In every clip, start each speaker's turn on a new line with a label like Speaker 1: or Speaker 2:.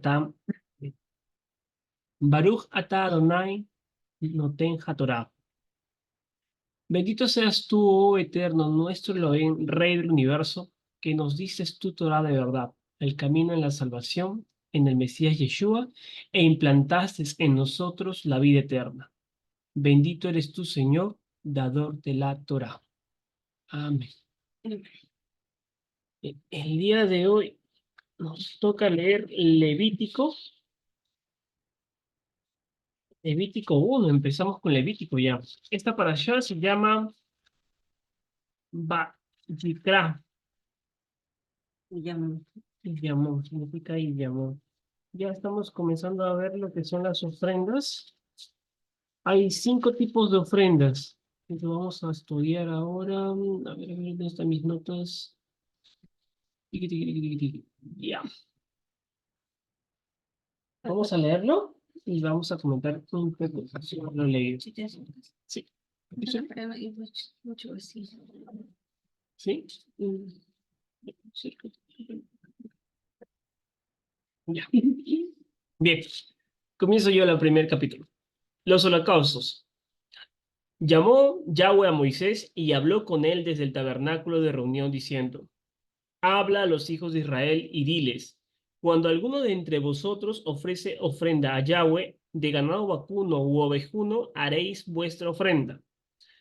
Speaker 1: Atam. Baruch atah Adonai noten hatorá. Bendito seas tú, oh eterno, nuestro Elohim, Rey del universo, que nos dices tu Torah de verdad, el camino en la salvación, en el Mesías Yeshua, e implantaste en nosotros la vida eterna. Bendito eres tú, Señor, dador de la Torah. Amén. El día de hoy nos toca leer Levítico 1. Empezamos con Levítico ya. Esta parashá se llama Vayikra. Y llamó, significa y llamó. Ya estamos comenzando a ver lo que son las ofrendas. Hay 5 tipos de ofrendas. Entonces vamos a estudiar ahora. A ver, ¿dónde están mis notas? Tiqui, tiqui, tiqui, tiqui, tiqui. Ya. Vamos a leerlo y vamos a comentar un poco sobre lo leído. Sí. ¿Sí? Ya. Bien. Comienzo yo el primer capítulo. Los holocaustos. Llamó Yahweh a Moisés y habló con él desde el tabernáculo de reunión diciendo: Habla a los hijos de Israel y diles: cuando alguno de entre vosotros ofrece ofrenda a Yahweh de ganado vacuno u ovejuno, haréis vuestra ofrenda.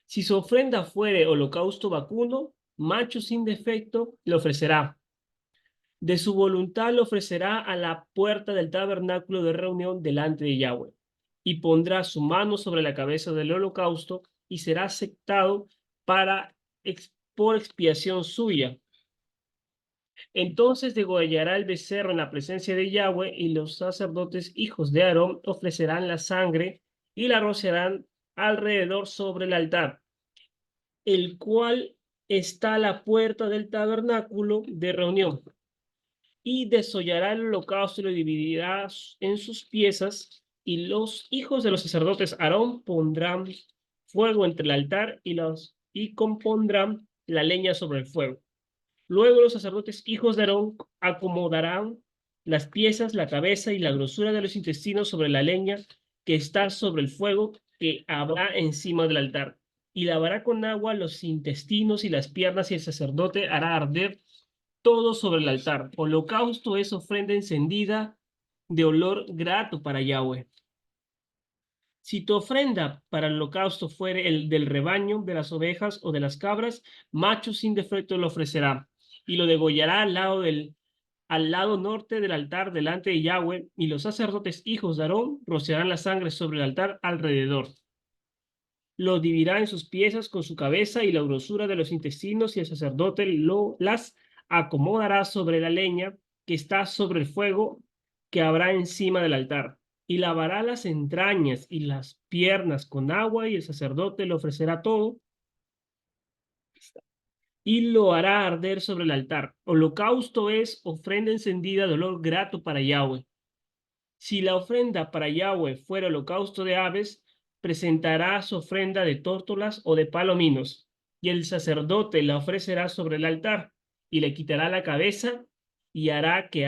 Speaker 1: Si su ofrenda fuere holocausto vacuno, macho sin defecto, le ofrecerá. De su voluntad lo ofrecerá a la puerta del tabernáculo de reunión delante de Yahweh, y pondrá su mano sobre la cabeza del holocausto, y será aceptado por expiación suya. Entonces degollará el becerro en la presencia de Yahweh, y los sacerdotes hijos de Aarón ofrecerán la sangre y la rociarán alrededor sobre el altar, el cual está a la puerta del tabernáculo de reunión. Y desollará el holocausto y lo dividirá en sus piezas, y los hijos de los sacerdotes Aarón pondrán fuego entre el altar y compondrán la leña sobre el fuego. Luego los sacerdotes hijos de Aarón acomodarán las piezas, la cabeza y la grosura de los intestinos sobre la leña que está sobre el fuego que habrá encima del altar, y lavará con agua los intestinos y las piernas, y el sacerdote hará arder todo sobre el altar. Holocausto es ofrenda encendida de olor grato para Yahweh. Si tu ofrenda para el holocausto fuere el del rebaño, de las ovejas o de las cabras, macho sin defecto lo ofrecerá, y lo degollará al lado norte del altar delante de Yahweh, y los sacerdotes hijos de Aarón rociarán la sangre sobre el altar alrededor. Lo dividirá en sus piezas con su cabeza y la grosura de los intestinos, y el sacerdote las acomodará sobre la leña que está sobre el fuego que habrá encima del altar, y lavará las entrañas y las piernas con agua, y el sacerdote le ofrecerá todo y lo hará arder sobre el altar. Holocausto es ofrenda encendida de olor grato para Yahweh. Si la ofrenda para Yahweh fuera holocausto de aves, presentará su ofrenda de tórtolas o de palominos, y el sacerdote la ofrecerá sobre el altar, y le quitará la cabeza, y hará que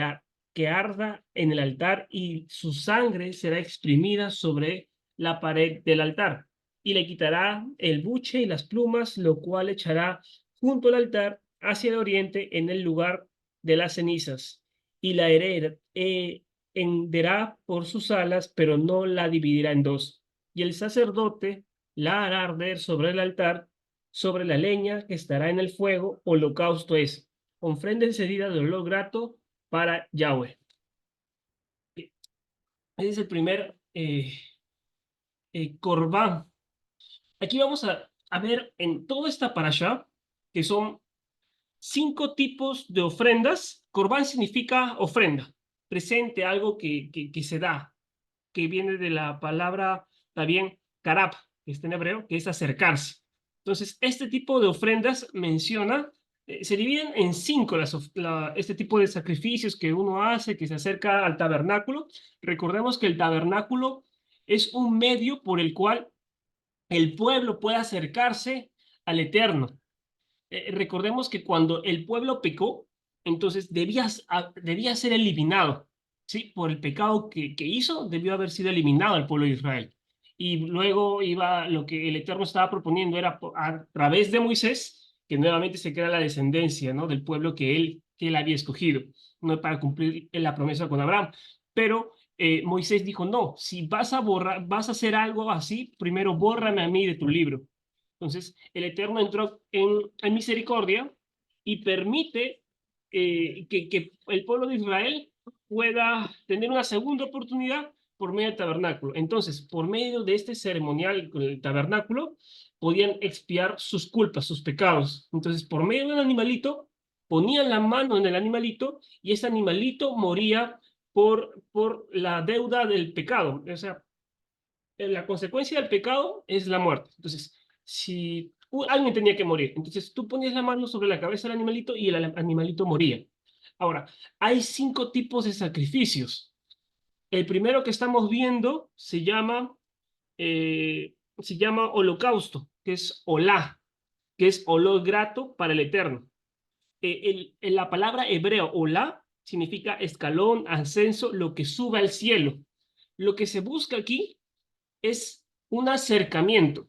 Speaker 1: arda en el altar, y su sangre será exprimida sobre la pared del altar, y le quitará el buche y las plumas, lo cual echará junto al altar hacia el oriente en el lugar de las cenizas, y la henderá por sus alas, pero no la dividirá en dos. Y el sacerdote la hará arder sobre el altar, sobre la leña que estará en el fuego. Holocausto es ofrenda encendida de olor grato para Yahweh. Ese es el primer corbán. Aquí vamos a ver en toda esta parashá que son 5 tipos de ofrendas. Corbán significa ofrenda, presente, algo que se da, que viene de la palabra también karab, que está en hebreo, que es acercarse. Entonces, este tipo de ofrendas menciona, se dividen en 5 este tipo de sacrificios que uno hace, que se acerca al tabernáculo. Recordemos que el tabernáculo es un medio por el cual el pueblo puede acercarse al Eterno. Recordemos que cuando el pueblo pecó, entonces debía ser eliminado. ¿sí? Por el pecado que hizo, debió haber sido eliminado el pueblo de Israel. Y luego iba, lo que el Eterno estaba proponiendo era a través de Moisés, que nuevamente se crea la descendencia, ¿no? Del pueblo que él había escogido, no para cumplir la promesa con Abraham. Pero Moisés dijo, no, si vas a borrar, vas a hacer algo así, primero bórrame a mí de tu libro. Entonces, el Eterno entró en misericordia y permite que el pueblo de Israel pueda tener una segunda oportunidad por medio del tabernáculo. Entonces, por medio de este ceremonial con el tabernáculo, podían expiar sus culpas, sus pecados. Entonces, por medio del animalito, ponían la mano en el animalito y ese animalito moría por la deuda del pecado. O sea, la consecuencia del pecado es la muerte. Entonces, si alguien tenía que morir, entonces tú ponías la mano sobre la cabeza del animalito y el animalito moría. Ahora, hay 5 tipos de sacrificios. El primero que estamos viendo se llama holocausto, que es olá, que es olor grato para el Eterno. La palabra hebreo olá significa escalón, ascenso, lo que sube al cielo. Lo que se busca aquí es un acercamiento,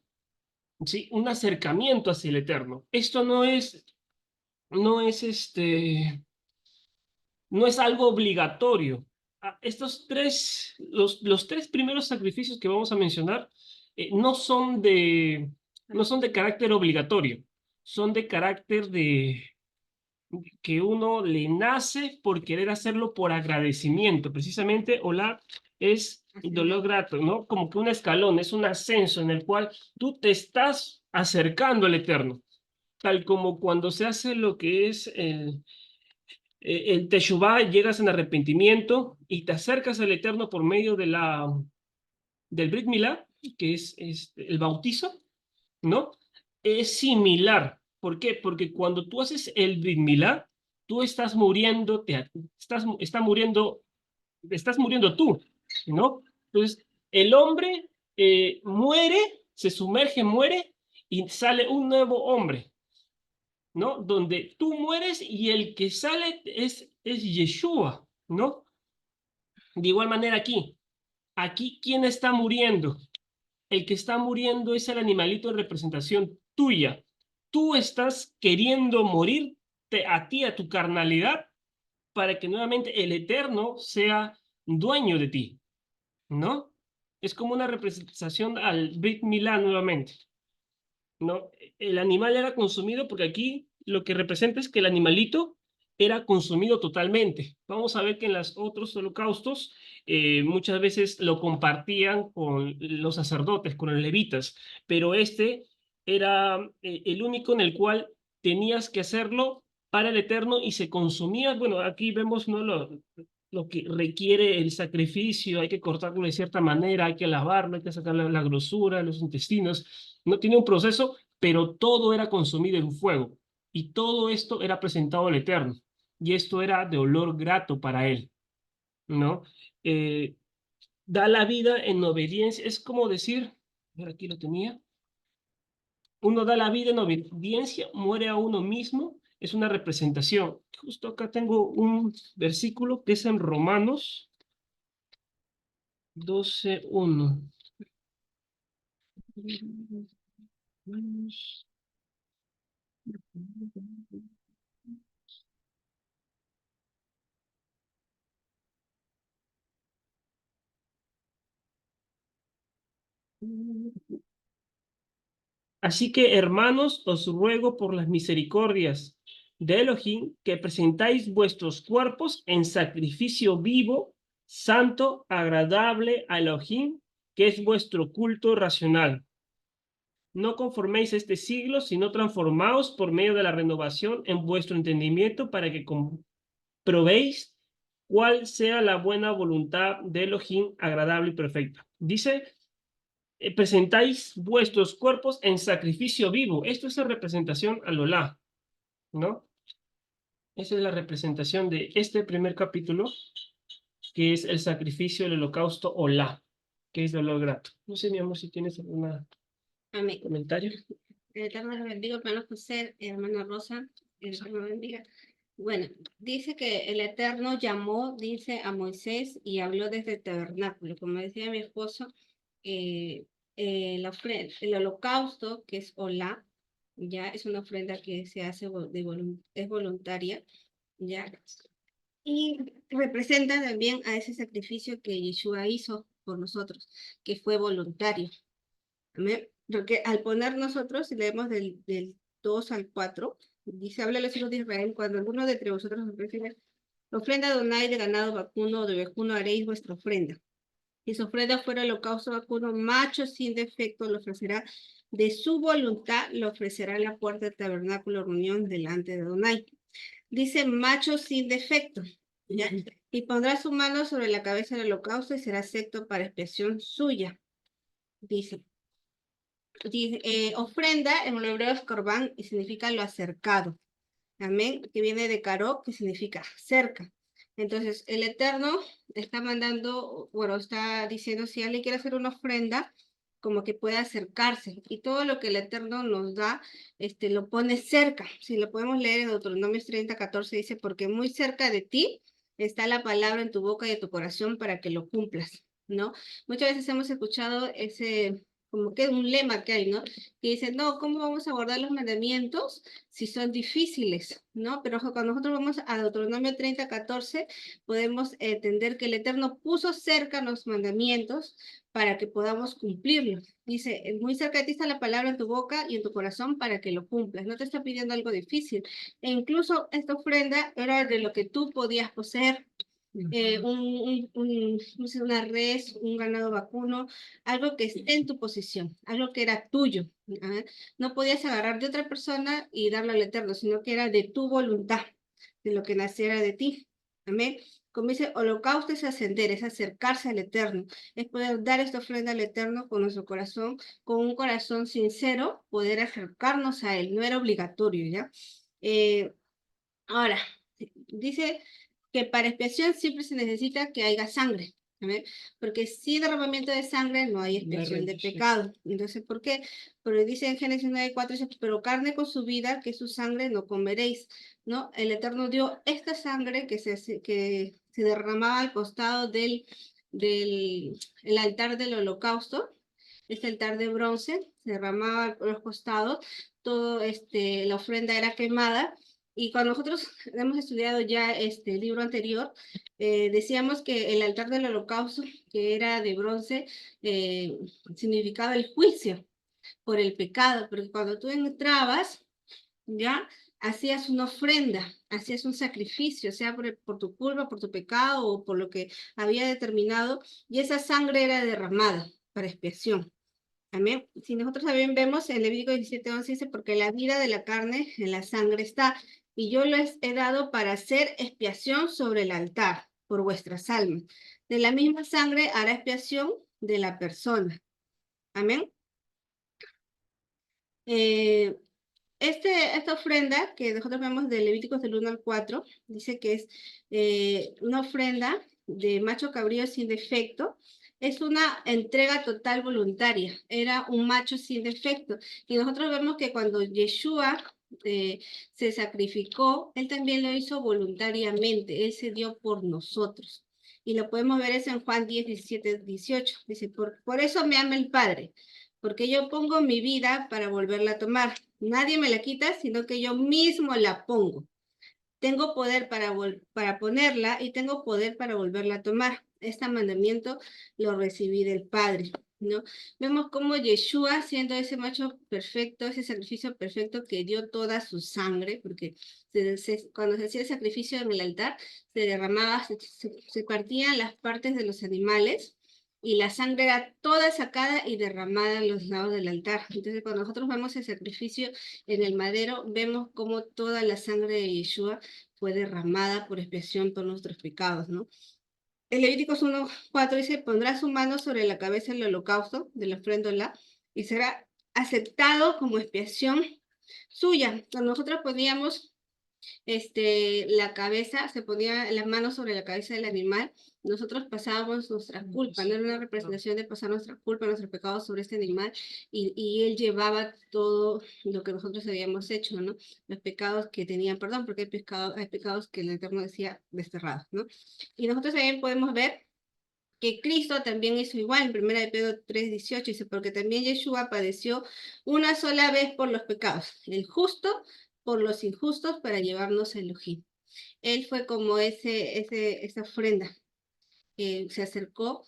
Speaker 1: ¿sí? Un acercamiento hacia el Eterno. Esto no es algo obligatorio. Los 3 primeros sacrificios que vamos a mencionar no son de carácter obligatorio, son de carácter de que uno le nace por querer hacerlo por agradecimiento. Precisamente, hola, es dolor grato, ¿no? Como que un escalón, es un ascenso en el cual tú te estás acercando al Eterno, tal como cuando se hace lo que es el Teshuvah, llegas en arrepentimiento y te acercas al Eterno por medio del Brit Milá, que es el bautizo, ¿no? Es similar. ¿Por qué? Porque cuando tú haces el Brit Milá, tú estás muriendo, estás muriendo tú, ¿no? Entonces, el hombre muere, se sumerge, muere y sale un nuevo hombre, ¿no? Donde tú mueres y el que sale es Yeshua, ¿no? De igual manera aquí, ¿quién está muriendo? El que está muriendo es el animalito en representación tuya. Tú estás queriendo morirte a ti, a tu carnalidad, para que nuevamente el Eterno sea dueño de ti, ¿no? Es como una representación al Brit Milá nuevamente, ¿no? El animal era consumido porque aquí lo que representa es que el animalito era consumido totalmente. Vamos a ver que en los otros holocaustos muchas veces lo compartían con los sacerdotes, con los levitas, pero este era el único en el cual tenías que hacerlo para el Eterno y se consumía. Bueno, aquí vemos ¿no? lo que requiere el sacrificio, hay que cortarlo de cierta manera, hay que lavarlo, hay que sacar la grosura, los intestinos. No tiene un proceso, pero todo era consumido en fuego y todo esto era presentado al Eterno y esto era de olor grato para él, ¿no? Eh, Da la vida en obediencia, es como decir, a ver, aquí lo tenía, uno da la vida en obediencia, muere a uno mismo, es una representación. Justo acá tengo un versículo que es en Romanos 12:1. Así que, hermanos, os ruego por las misericordias de Elohim que presentáis vuestros cuerpos en sacrificio vivo, santo, agradable a Elohim, que es vuestro culto racional. No conforméis a este siglo, sino transformaos por medio de la renovación en vuestro entendimiento para que comprobéis cuál sea la buena voluntad de Elohim, agradable y perfecta. Dice presentáis vuestros cuerpos en sacrificio vivo. Esto es la representación al Olá, ¿no? Esa es la representación de este primer capítulo, que es el sacrificio del holocausto Olá, que es dolor grato. No sé, mi amor, si tienes algún
Speaker 2: Amén.
Speaker 1: comentario.
Speaker 2: El Eterno les bendiga, hermano José, hermana Rosa, el Eterno bendiga. Bueno, dice que el Eterno llamó, dice, a Moisés y habló desde el tabernáculo. Como decía mi esposo, eh, el holocausto, que es Olá, ya es una ofrenda que se hace es voluntaria, ya, y representa también a ese sacrificio que Yeshua hizo por nosotros, que fue voluntario. Amén. Porque al poner nosotros, si leemos del 2 al 4, dice, habla a los hijos de Israel, cuando alguno de entre vosotros ofrece ofrenda de Adonai de ganado vacuno o de ovejuno, haréis vuestra ofrenda. Y su ofrenda fuera holocausto vacuno, macho sin defecto, lo ofrecerá de su voluntad, lo ofrecerá en la puerta del tabernáculo reunión delante de Adonai. Dice macho sin defecto, ¿ya? Y pondrá su mano sobre la cabeza del holocausto y será acepto para expiación suya. Dice, ofrenda en el hebreo es corbán y significa lo acercado. Amén, que viene de caro, que significa cerca. Entonces, el Eterno está mandando, bueno, está diciendo si alguien quiere hacer una ofrenda, como que pueda acercarse. Y todo lo que el Eterno nos da, lo pone cerca. Si lo podemos leer en Deuteronomios 30:14, dice, porque muy cerca de ti está la palabra en tu boca y en tu corazón para que lo cumplas, ¿no? Muchas veces hemos escuchado ese, como que un lema que hay, ¿no? Que dice, no, ¿cómo vamos a abordar los mandamientos si son difíciles, ¿no? Pero cuando nosotros vamos a Deuteronomio 30:14, podemos entender que el Eterno puso cerca los mandamientos para que podamos cumplirlos. Dice, muy cerca de ti está la palabra en tu boca y en tu corazón para que lo cumplas. No te está pidiendo algo difícil. E incluso esta ofrenda era de lo que tú podías poseer. Una res, un ganado vacuno, algo que esté en tu posición, algo que era tuyo. ¿Ah? No podías agarrar de otra persona y darlo al Eterno, sino que era de tu voluntad, de lo que naciera de ti. Amén. Como dice, holocausto es ascender, es acercarse al Eterno, es poder dar esta ofrenda al Eterno con nuestro corazón, con un corazón sincero, poder acercarnos a Él. No era obligatorio, ¿ya? Ahora, dice que para expiación siempre se necesita que haya sangre, ¿verdad? Porque sin derramamiento de sangre no hay expiación de pecado. Entonces, ¿por qué? Porque dice en Génesis 9:4, dice, pero carne con su vida, que su sangre no comeréis, ¿no? El Eterno dio esta sangre que se derramaba al costado del el altar del holocausto, este altar de bronce, se derramaba a los costados, todo la ofrenda era quemada. Y cuando nosotros hemos estudiado ya este libro anterior, decíamos que el altar del holocausto, que era de bronce, significaba el juicio por el pecado, porque cuando tú entrabas, ya hacías una ofrenda, hacías un sacrificio, sea por tu culpa, por tu pecado o por lo que había determinado, y esa sangre era derramada para expiación. Amén. Si nosotros también vemos en Levítico 17:11 dice, porque la vida de la carne en la sangre está, y yo les he dado para hacer expiación sobre el altar por vuestras almas. De la misma sangre hará expiación de la persona. Amén. Eh, esta ofrenda que nosotros vemos de Levíticos del 1 al 4, dice que es una ofrenda de macho cabrío sin defecto, es una entrega total voluntaria, era un macho sin defecto. Y nosotros vemos que cuando Yeshua se sacrificó, él también lo hizo voluntariamente, él se dio por nosotros. Y lo podemos ver eso en Juan 10:17-18. Dice, por eso me ama el Padre, porque yo pongo mi vida para volverla a tomar. Nadie me la quita, sino que yo mismo la pongo. Tengo poder para ponerla y tengo poder para volverla a tomar. Este mandamiento lo recibí del Padre, ¿no? Vemos cómo Yeshua, siendo ese macho perfecto, ese sacrificio perfecto que dio toda su sangre, porque cuando se hacía el sacrificio en el altar, se derramaba, se partían las partes de los animales y la sangre era toda sacada y derramada en los lados del altar. Entonces, cuando nosotros vemos el sacrificio en el madero, vemos cómo toda la sangre de Yeshua fue derramada por expiación por nuestros pecados, ¿no? En Levíticos 1:4 dice, pondrá su mano sobre la cabeza del holocausto, de la ofrenda, y será aceptado como expiación suya. Cuando nosotros poníamos la cabeza, se ponía las manos sobre la cabeza del animal, nosotros pasábamos nuestra culpa, no era una representación de pasar nuestra culpa, nuestros pecados sobre este animal, y él llevaba todo lo que nosotros habíamos hecho, ¿no? Los pecados que tenían perdón, porque hay pecados que el Eterno decía desterrados, ¿no? Y nosotros también podemos ver que Cristo también hizo igual, en 1 de Pedro 3:18 dice, porque también Yeshua padeció una sola vez por los pecados, el justo por los injustos para llevarnos a Elohim. Él fue como esa ofrenda que se acercó,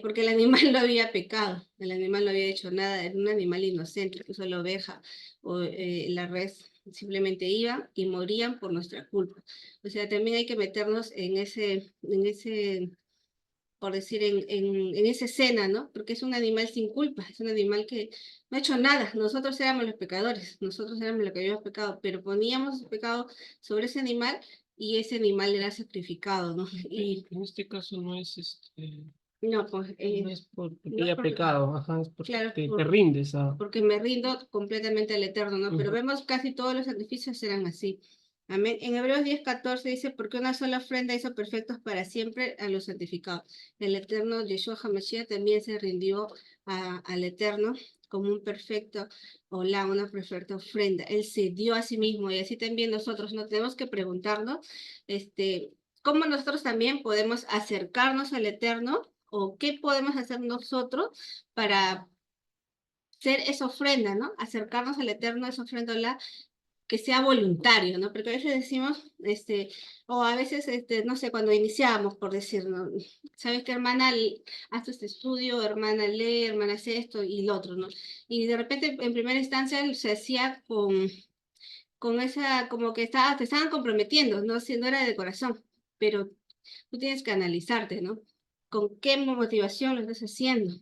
Speaker 2: porque el animal no había pecado, el animal no había hecho nada, era un animal inocente, incluso la oveja o la res simplemente iban y morían por nuestra culpa. O sea, también hay que meternos en ese por decir, en esa escena, ¿no? Porque es un animal sin culpa, es un animal que no ha hecho nada. Nosotros éramos los pecadores, nosotros éramos los que habíamos pecado, pero poníamos el pecado sobre ese animal y ese animal era sacrificado, ¿no? Y
Speaker 1: En este caso no es
Speaker 2: no, pues,
Speaker 1: no es porque
Speaker 2: no es
Speaker 1: haya
Speaker 2: porque,
Speaker 1: pecado, ajá, es porque
Speaker 2: claro,
Speaker 1: te rindes a.
Speaker 2: porque me rindo completamente al Eterno, ¿no? Pero
Speaker 1: Ujú.
Speaker 2: vemos casi todos los sacrificios eran así. Amén. En Hebreos 10:14 dice, porque una sola ofrenda hizo perfectos para siempre a los santificados. El Eterno Yeshua HaMashiach también se rindió al Eterno como un perfecto una perfecta ofrenda. Él se dio a sí mismo y así también nosotros no tenemos que preguntarnos, cómo nosotros también podemos acercarnos al Eterno o qué podemos hacer nosotros para ser esa ofrenda, ¿no? Acercarnos al Eterno, esa ofrenda que sea voluntario, ¿no? Porque a veces decimos, o a veces, no sé, cuando iniciamos, por decir, ¿no? ¿Sabes qué, hermana? Haz este estudio, hermana, lee, hermana, hace esto y lo otro, ¿no? Y de repente, en primera instancia, se hacía con esa, como que te estaban comprometiendo, ¿no? Si no era de corazón, pero tú tienes que analizarte, ¿no? ¿Con qué motivación lo estás haciendo?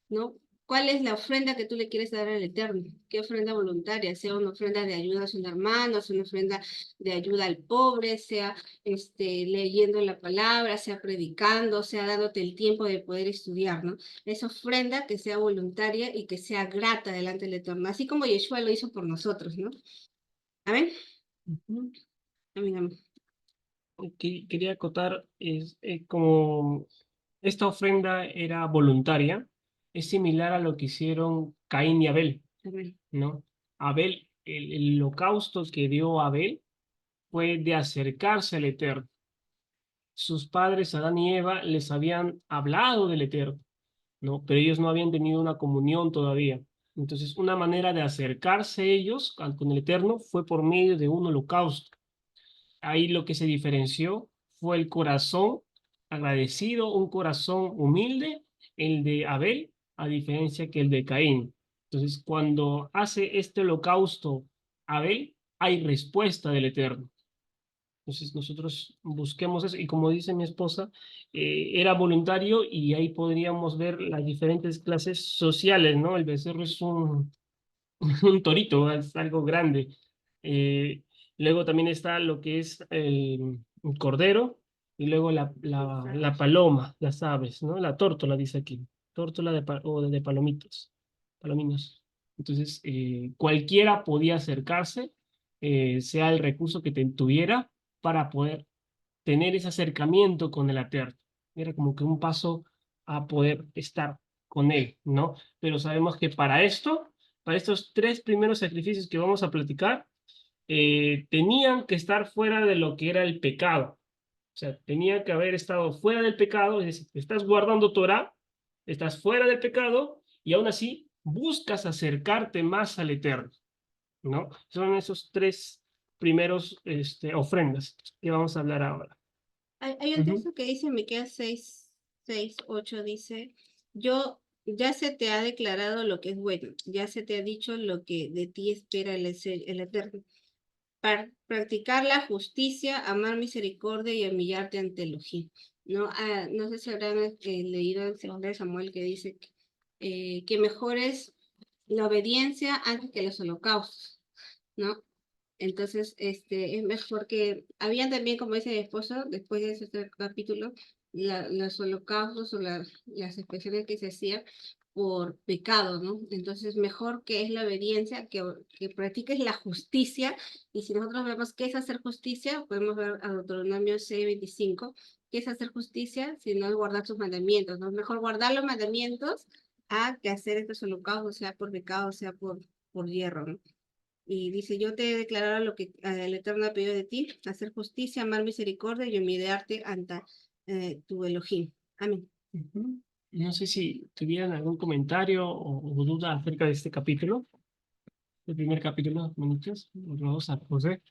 Speaker 2: ¿No? ¿Cuál es la ofrenda que tú le quieres dar al Eterno? ¿Qué ofrenda voluntaria? Sea una ofrenda de ayuda a un hermano, sea una ofrenda de ayuda al pobre, sea leyendo la palabra, sea predicando, sea dándote el tiempo de poder estudiar, ¿no? Esa ofrenda que sea voluntaria y que sea grata delante del Eterno, así como Yeshua lo hizo por nosotros, ¿no? Amén.
Speaker 1: Ujú.
Speaker 2: Amén, amén.
Speaker 1: Quería acotar, como esta ofrenda era voluntaria, es similar a lo que hicieron Caín y Abel,
Speaker 2: Amén.
Speaker 1: ¿no? Abel, el holocausto que dio Abel fue de acercarse al Eterno. Sus padres, Adán y Eva, les habían hablado del Eterno, ¿no? Pero ellos no habían tenido una comunión todavía. Entonces, una manera de acercarse ellos con el Eterno fue por medio de un holocausto. Ahí lo que se diferenció fue el corazón agradecido, un corazón humilde, el de Abel, a diferencia que el de Caín. Entonces, cuando hace este holocausto Abel, hay respuesta del Eterno. Entonces, nosotros busquemos eso. Y como dice mi esposa, era voluntario y ahí podríamos ver las diferentes clases sociales, ¿no? El becerro es un torito, es algo grande. Eh, Luego también está lo que es el cordero y luego la paloma, las aves, ¿no? La tórtola dice aquí, tórtola o de palomitos, palominos. Entonces, cualquiera podía acercarse, sea el recurso que tuviera para poder tener ese acercamiento con el Eterno. Era como que un paso a poder estar con Él, ¿no? Pero sabemos que para estos tres primeros sacrificios que vamos a platicar, tenían que estar fuera de lo que era el pecado. O sea, tenía que haber estado fuera del pecado, es decir, estás guardando Torah, estás fuera del pecado y aún así buscas acercarte más al Eterno, ¿no? Son esos tres primeros ofrendas que vamos a hablar ahora.
Speaker 2: Hay un
Speaker 1: Ujú.
Speaker 2: texto que dice, Miqueas 6:8, dice, ya se te ha declarado lo que es bueno, ya se te ha dicho lo que de ti espera el Eterno. Practicar la justicia, amar misericordia y humillarte ante Elohim. ¿No? No sé si habrán leído en 2 Samuel que dice que mejor es la obediencia antes que los holocaustos, ¿no? Entonces, es mejor que, habían también, como dice mi esposo, después de ese capítulo, los holocaustos o las expresiones que se hacían por pecado, ¿no? Entonces, mejor que es la obediencia, que practiques la justicia, y si nosotros vemos qué es hacer justicia, podemos ver a Deuteronomio 6:25, qué es hacer justicia, si no es guardar sus mandamientos, ¿no? Mejor guardar los mandamientos a que hacer estos holocaustos, sea por pecado, sea por hierro, ¿no? Y dice, yo te he declarado lo que el Eterno ha pedido de ti, hacer justicia, amar misericordia y humillarte ante tu Elohim. Amén.
Speaker 1: Ujú. No sé si tuvieran algún comentario o duda acerca de este capítulo, el primer capítulo, manitos. Vamos a José.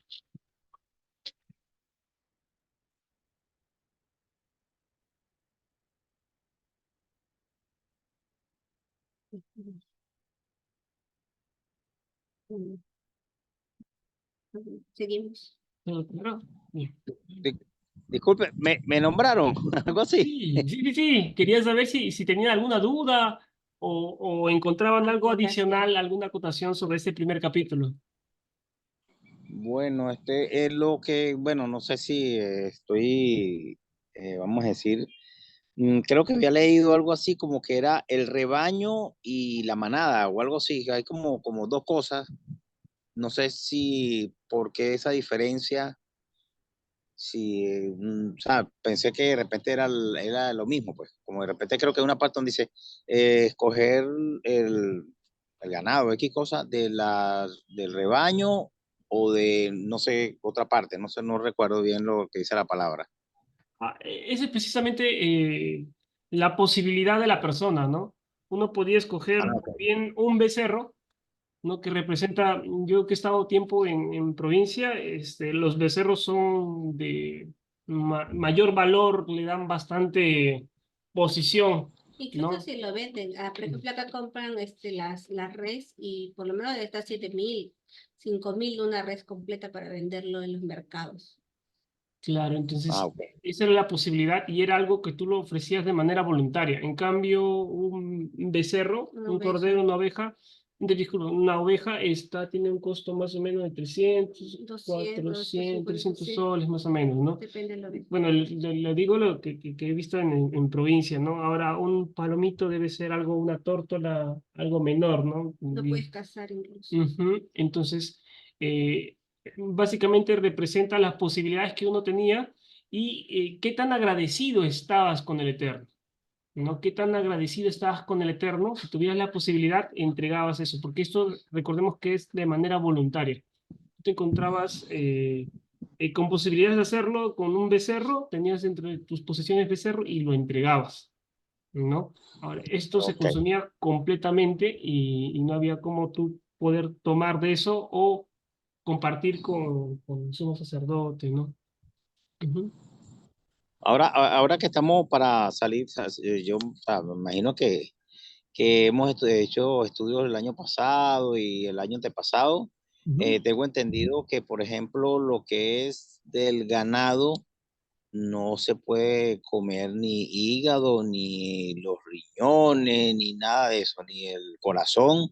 Speaker 2: Seguimos.
Speaker 1: ¿Todo claro? Bien.
Speaker 3: Di- Disculpe, ¿me nombraron? Algo así.
Speaker 1: Sí. Quería saber si tenían alguna duda o encontraban algo adicional, alguna acotación sobre este primer capítulo.
Speaker 3: Bueno, este es lo que, bueno, no sé si estoy, vamos a decir, creo que había leído algo así como que era el rebaño y la manada o algo así. Hay como dos cosas. No sé si por qué esa diferencia. Si, o sea, pensé que de repente era lo mismo, pues, como de repente creo que hay una parte donde dice escoger el, el ganado, X cosa, del rebaño o de, no sé, otra parte, no sé, no recuerdo bien lo que dice la palabra.
Speaker 1: Esa es precisamente la posibilidad de la persona, ¿no? Uno podía
Speaker 3: Ah,
Speaker 1: escoger
Speaker 3: ok.
Speaker 1: bien un becerro, ¿no? Que representa, yo que he estado tiempo en provincia, los becerros son de mayor valor, le dan bastante posición,
Speaker 2: Incluso
Speaker 1: ¿no?
Speaker 2: si lo venden, por ejemplo, acá compran las res y por lo menos debe estar 7.000, 5.000 una res completa para venderlo en los mercados.
Speaker 1: Claro,
Speaker 3: Ah,
Speaker 1: entonces
Speaker 3: ok.
Speaker 1: esa era la posibilidad y era algo que tú lo ofrecías de manera voluntaria. En cambio, un becerro,
Speaker 2: Una
Speaker 1: un
Speaker 2: oveja,
Speaker 1: cordero, una oveja, disculpa, una oveja tiene un costo más o menos de 300,
Speaker 2: 200,
Speaker 1: 400,
Speaker 2: 250,
Speaker 1: 300
Speaker 2: sí,
Speaker 1: soles más o menos, ¿no?
Speaker 2: depende de la oveja.
Speaker 1: Bueno, le digo lo que he visto en provincia, ¿no? Ahora un palomito debe ser algo, una tórtola, algo menor, ¿no?
Speaker 2: Lo puedes cazar incluso.
Speaker 1: Ujú. Entonces, básicamente representa las posibilidades que uno tenía y qué tan agradecido estabas con el Eterno, ¿no? Qué tan agradecido estabas con el Eterno. Si tuvieras la posibilidad, entregabas eso, porque esto recordemos que es de manera voluntaria. Tú te encontrabas con posibilidades de hacerlo con un becerro, tenías entre tus posesiones becerro y lo entregabas, ¿no? Ahora, esto se
Speaker 3: Ok.
Speaker 1: consumía completamente y no había como tú poder tomar de eso o compartir con el sumo sacerdote, ¿no? Ujú,
Speaker 3: Ahora que estamos para salir, o sea, yo o sea, me imagino que hemos hecho estudios el año pasado y el año antepasado.
Speaker 1: ujú.
Speaker 3: Tengo entendido que, por ejemplo, lo que es del ganado, no se puede comer ni hígado, ni los riñones, ni nada de eso, ni el corazón.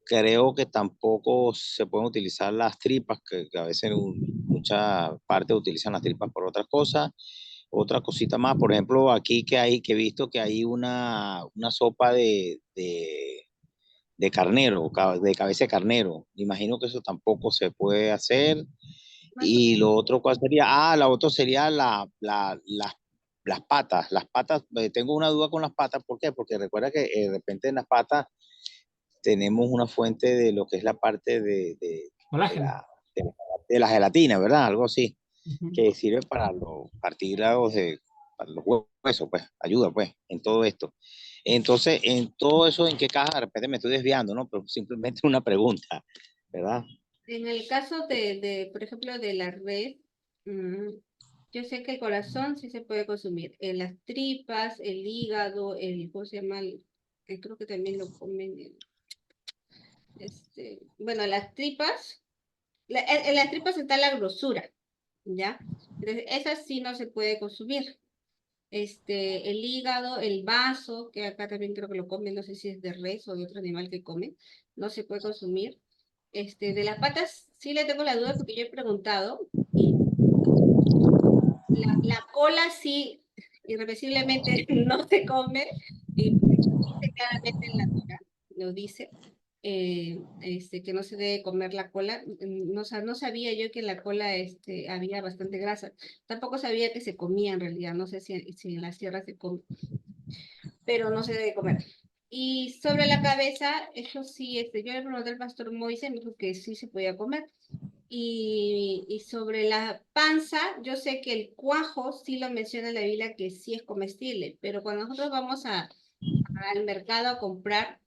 Speaker 3: Creo que tampoco se pueden utilizar las tripas, que a veces muchas partes utilizan las tripas por otras cosas. Otra cosita más, por ejemplo, aquí que he visto que hay una sopa de carnero, de cabeza de carnero. Imagino que eso tampoco se puede hacer.
Speaker 2: Más o
Speaker 3: Y
Speaker 2: menos.
Speaker 3: lo otro, ¿cuál sería? Ah, la otra sería las patas. Las patas, tengo una duda con las patas, ¿por qué? Porque recuerda que de repente en las patas tenemos una fuente de lo que es la parte de
Speaker 1: Colágeno.
Speaker 3: la, de, de la gelatina, ¿verdad? Algo así,
Speaker 1: Ujú.
Speaker 3: que sirve para los cartílagos, para los huesos, pues, ayuda, pues, en todo esto. Entonces, en todo eso, ¿en qué caja? De repente me estoy desviando, ¿no? Pero simplemente una pregunta, ¿verdad?
Speaker 2: En el caso por ejemplo, de la red, mm, yo sé que el corazón sí se puede consumir. Las tripas, el hígado, ¿cómo se llama? Creo que también lo comen. Bueno, las tripas, en las tripas está la grosura, ¿ya? Entonces, esa sí no se puede consumir. El hígado, el vaso, que acá también creo que lo comen, no sé si es de res o de otro animal que comen, no se puede consumir. De las patas sí le tengo la duda porque yo he preguntado y la cola sí, irreversiblemente no se come, Y dice claramente en la Torá, lo dice, que no se debe comer la cola. No, no sabía yo que en la cola había bastante grasa. Tampoco sabía que se comía en realidad. No sé si en la sierra se come, pero no se debe comer. Y sobre la cabeza, eso sí, yo le pregunté al pastor Moise, me dijo que sí se podía comer. Y sobre la panza, yo sé que el cuajo sí lo menciona en la Biblia que sí es comestible, pero cuando nosotros vamos al mercado a comprar,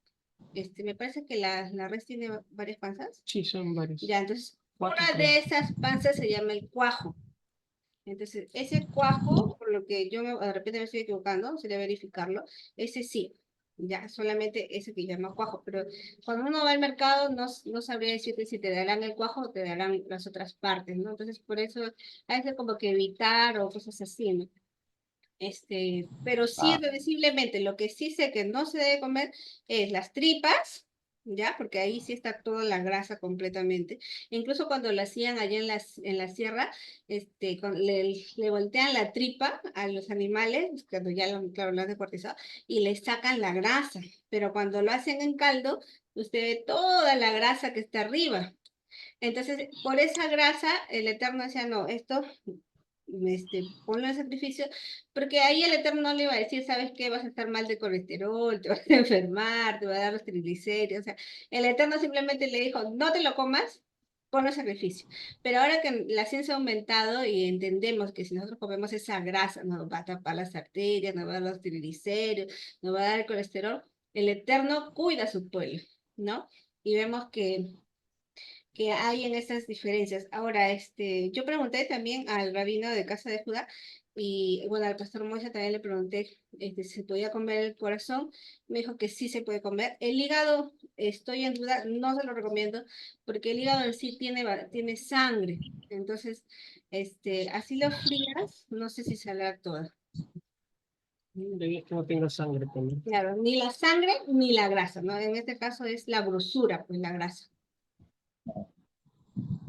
Speaker 2: me parece que la res tiene varias panzas.
Speaker 1: Sí, son varios.
Speaker 2: Ya, entonces,
Speaker 1: Cuatro,
Speaker 2: una
Speaker 1: creo.
Speaker 2: de esas panzas se llama el cuajo. Entonces, ese cuajo, por lo que de repente me estoy equivocando, sería verificarlo, ese sí, ya solamente ese que llama cuajo, pero cuando uno va al mercado no sabría decirte si te darán el cuajo o te darán las otras partes, ¿no? Entonces, por eso hay que como que evitar o cosas así, ¿no? Pero sí,
Speaker 3: Ah,
Speaker 2: irreversiblemente, lo que sí sé que no se debe comer es las tripas, ¿ya? Porque ahí sí está toda la grasa completamente. Incluso cuando lo hacían allá en la sierra, le voltean la tripa a los animales, cuando ya claro, lo han deportizado, y le sacan la grasa. Pero cuando lo hacen en caldo, usted ve toda la grasa que está arriba. Entonces, por esa grasa, el Eterno decía, no, esto ponlo en sacrificio, porque ahí el Eterno no le iba a decir, ¿sabes qué? Vas a estar mal de colesterol, te vas a enfermar, te va a dar los triglicéridos, o sea, el Eterno simplemente le dijo, no te lo comas, ponlo en sacrificio. Pero ahora que la ciencia ha aumentado y entendemos que si nosotros comemos esa grasa, nos va a tapar las arterias, nos va a dar los triglicéridos, nos va a dar el colesterol, el Eterno cuida a su pueblo, ¿no? Y vemos que hay en estas diferencias. Ahora, yo pregunté también al rabino de Casa de Judá y, bueno, al pastor Moisés también le pregunté si se podía comer el corazón. Me dijo que sí se puede comer. El hígado, estoy en duda, no se lo recomiendo porque el hígado en sí tiene sangre. Entonces, así lo frías, no sé si saldrá toda.
Speaker 1: Que no tenga sangre también.
Speaker 2: Claro, ni la sangre ni la grasa, ¿no? En este caso es la grosura, pues la grasa.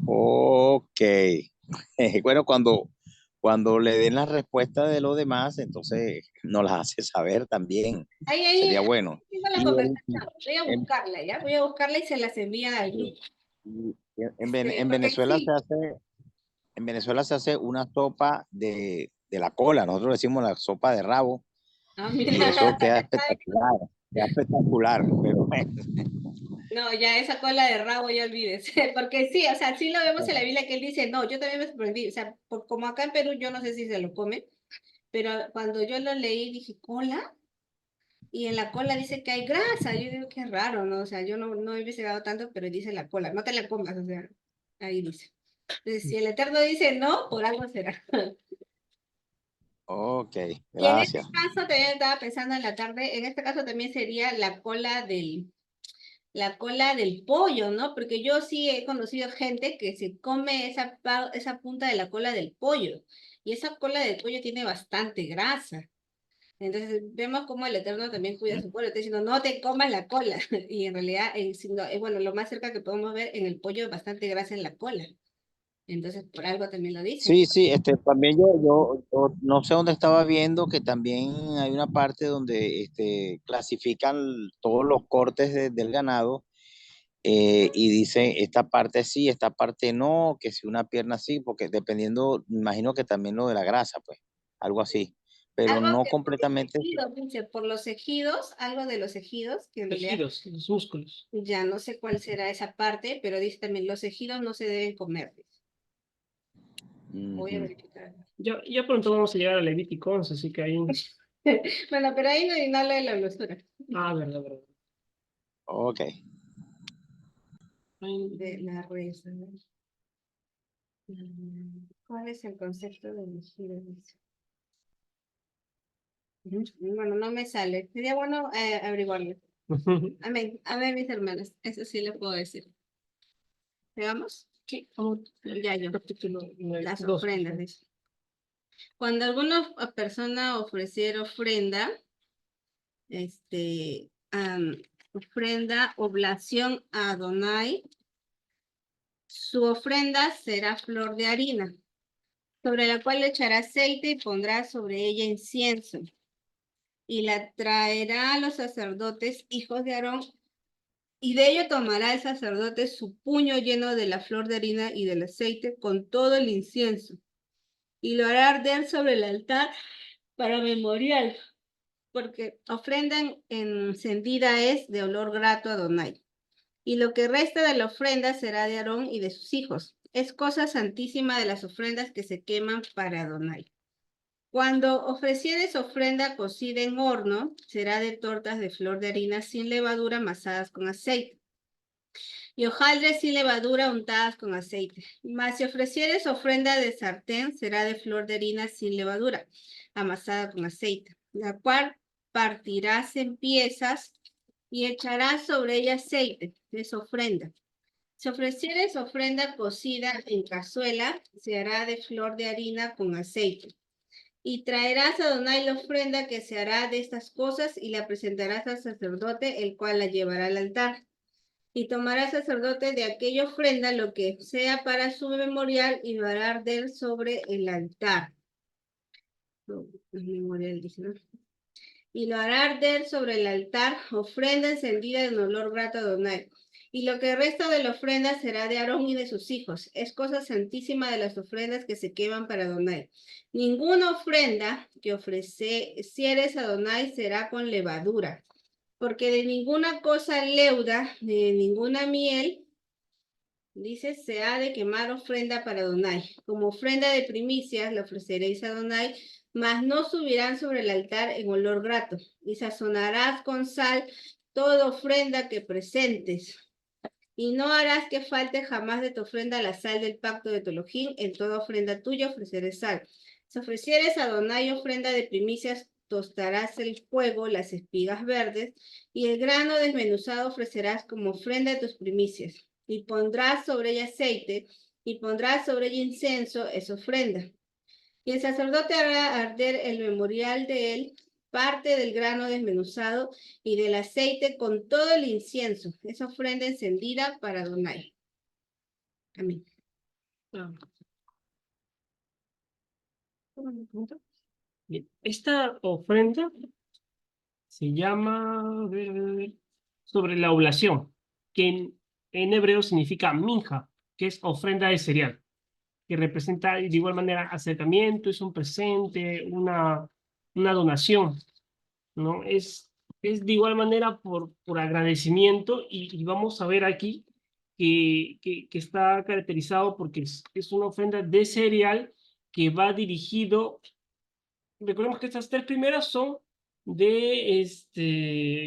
Speaker 3: ok. Bueno, cuando le den la respuesta de los demás, entonces nos las hace saber también.
Speaker 2: Ahí
Speaker 3: Sería bueno.
Speaker 2: tengo la
Speaker 3: Y
Speaker 2: conversación. Voy a
Speaker 3: en,
Speaker 2: buscarla, ¿ya? Voy a buscarla y se las envía al grupo.
Speaker 3: en
Speaker 2: Porque
Speaker 3: Venezuela
Speaker 2: sí.
Speaker 3: en Venezuela se hace una sopa de la cola, nosotros decimos la sopa de rabo,
Speaker 2: Ah,
Speaker 3: y
Speaker 2: mira.
Speaker 3: eso queda espectacular, pero bueno.
Speaker 2: No, ya esa cola de rabo ya olvides. Porque sí, o sea, sí lo vemos en la Biblia que él dice, no, yo también me sorprendí. O sea, como acá en Perú, yo no sé si se lo come, pero cuando yo lo leí dije, ¿cola? Y en la cola dice que hay grasa. Yo digo, qué raro, ¿no? O sea, yo no he investigado tanto, pero dice la cola. No te la comas, o sea, ahí dice. Entonces, si el Eterno dice no, por algo será.
Speaker 3: Ok,
Speaker 2: Y en este
Speaker 3: gracias.
Speaker 2: caso también estaba pensando en la tarde, en este caso también sería la cola del pollo, ¿no? Porque yo sí he conocido gente que se come esa punta de la cola del pollo. Y esa cola del pollo tiene bastante grasa. Entonces vemos cómo el Eterno también cuida a su pueblo. Está diciendo, no te comas la cola. Y en realidad, bueno, lo más cerca que podemos ver en el pollo es bastante grasa en la cola. Entonces, por algo también lo dice.
Speaker 3: Sí, sí, también yo no sé dónde estaba viendo que también hay una parte donde clasifican todos los cortes del ganado, y dice esta parte sí, esta parte no, que si una pierna sí, porque dependiendo, me imagino que también lo de la grasa, pues, algo así, pero
Speaker 2: Algo
Speaker 3: no
Speaker 2: que por los
Speaker 3: completamente.
Speaker 2: ejidos, dice, por los ejidos, algo de los ejidos, que en realidad
Speaker 1: Tejidos, los músculos.
Speaker 2: ya no sé cuál será esa parte, pero dice también los ejidos no se deben comer. Dice. Voy a
Speaker 3: Ujú.
Speaker 2: verificar.
Speaker 1: Ya pronto vamos a llegar a Levítico 11, así que ahí.
Speaker 2: Bueno, pero ahí no habla de la grosura,
Speaker 1: Ah, verdad, verdad.
Speaker 3: Ok.
Speaker 2: de la res. A ver. ¿Cuál es el concepto de ejido? Dice. Bueno, no me sale. Sería bueno averiguarlo. Amén. A ver, mis hermanas, eso sí le puedo decir. ¿Veamos?
Speaker 1: Sí, vamos.
Speaker 2: Ya yo.
Speaker 1: Capítulo
Speaker 2: Las
Speaker 1: 2.
Speaker 2: ofrendas, dice. Cuando alguna persona ofreciera ofrenda, ofrenda, oblación a Adonai, su ofrenda será flor de harina, sobre la cual le echará aceite y pondrá sobre ella incienso. y la traerá a los sacerdotes, hijos de Aarón, y de ello tomará el sacerdote su puño lleno de la flor de harina y del aceite con todo el incienso, y lo hará arder sobre el altar para memorial, porque ofrenda encendida es de olor grato a Adonai. Y lo que resta de la ofrenda será de Aarón y de sus hijos. Es cosa santísima de las ofrendas que se queman para Adonai. Cuando ofrecieres ofrenda cocida en horno, será de tortas de flor de harina sin levadura amasadas con aceite, y hojaldres sin levadura untadas con aceite. Mas si ofrecieres ofrenda de sartén, será de flor de harina sin levadura, amasada con aceite, la cual partirás en piezas y echarás sobre ella aceite, es ofrenda. Si ofrecieres ofrenda cocida en cazuela, se hará de flor de harina con aceite. Y traerás a Adonai la ofrenda que se hará de estas cosas y la presentarás al sacerdote, el cual la llevará al altar. Y tomará el sacerdote de aquella ofrenda lo que sea para su memorial y lo hará arder sobre el altar. Memorial, dice, ¿no? Y lo hará arder sobre el altar, ofrenda encendida en olor grato a Adonai. Y lo que resta de la ofrenda será de Aarón y de sus hijos. Es cosa santísima de las ofrendas que se queman para Adonai. Ninguna ofrenda que ofrecieres a Adonai será con levadura, porque de ninguna cosa leuda, de ninguna miel, dice, se ha de quemar ofrenda para Adonai. Como ofrenda de primicias la ofreceréis a Adonai, mas no subirán sobre el altar en olor grato. Y sazonarás con sal toda ofrenda que presentes. Y no harás que falte jamás de tu ofrenda la sal del pacto de tu Elohim. En toda ofrenda tuya ofreceré sal. Si ofrecieres a Adonai ofrenda de primicias, tostarás el fuego, las espigas verdes, y el grano desmenuzado ofrecerás como ofrenda de tus primicias. Y pondrás sobre ella aceite, y pondrás sobre ella incienso, es ofrenda. Y el sacerdote hará arder el memorial de él, parte del grano desmenuzado y del aceite con todo el incienso. Es ofrenda encendida para Adonai. Amén.
Speaker 1: Bien, esta ofrenda se llama sobre la oblación, que en hebreo significa minja, que es ofrenda de cereal, que representa de igual manera acercamiento, es un presente, una donación, ¿no? Es de igual manera por agradecimiento y vamos a ver aquí que está caracterizado porque es una ofrenda de cereal que va dirigido. Recordemos que estas tres primeras son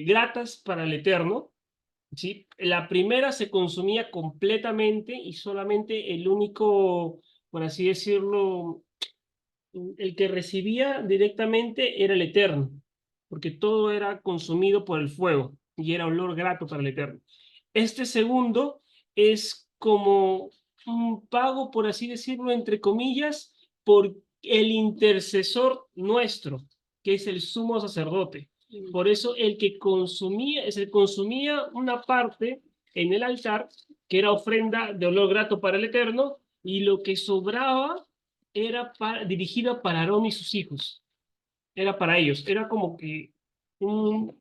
Speaker 1: gratas para el Eterno, ¿sí? La primera se consumía completamente y solamente el único, por así decirlo, el que recibía directamente era el Eterno, porque todo era consumido por el fuego y era olor grato para el Eterno. Este segundo es como un pago, por así decirlo, entre comillas, por el intercesor nuestro, que es el sumo sacerdote. Por eso el que consumía una parte en el altar, que era ofrenda de olor grato para el Eterno, y lo que sobraba era dirigido para Aarón y sus hijos. Era para ellos. Era como que un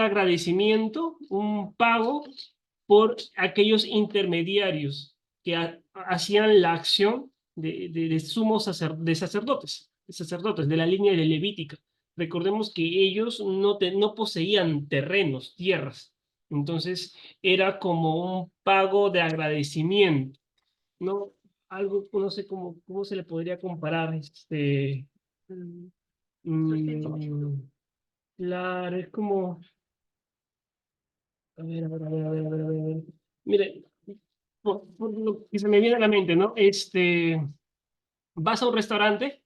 Speaker 1: agradecimiento, un pago por aquellos intermediarios que hacían la acción de sacerdotes, de la línea de levítica. Recordemos que ellos no poseían terrenos, tierras. Entonces era como un pago de agradecimiento, ¿no? Algo, no sé cómo se le podría comparar. Claro, es como. A ver, a ver, a ver, a ver, a ver, a ver. Mire, por lo que se me viene a la mente, ¿no? Vas a un restaurante,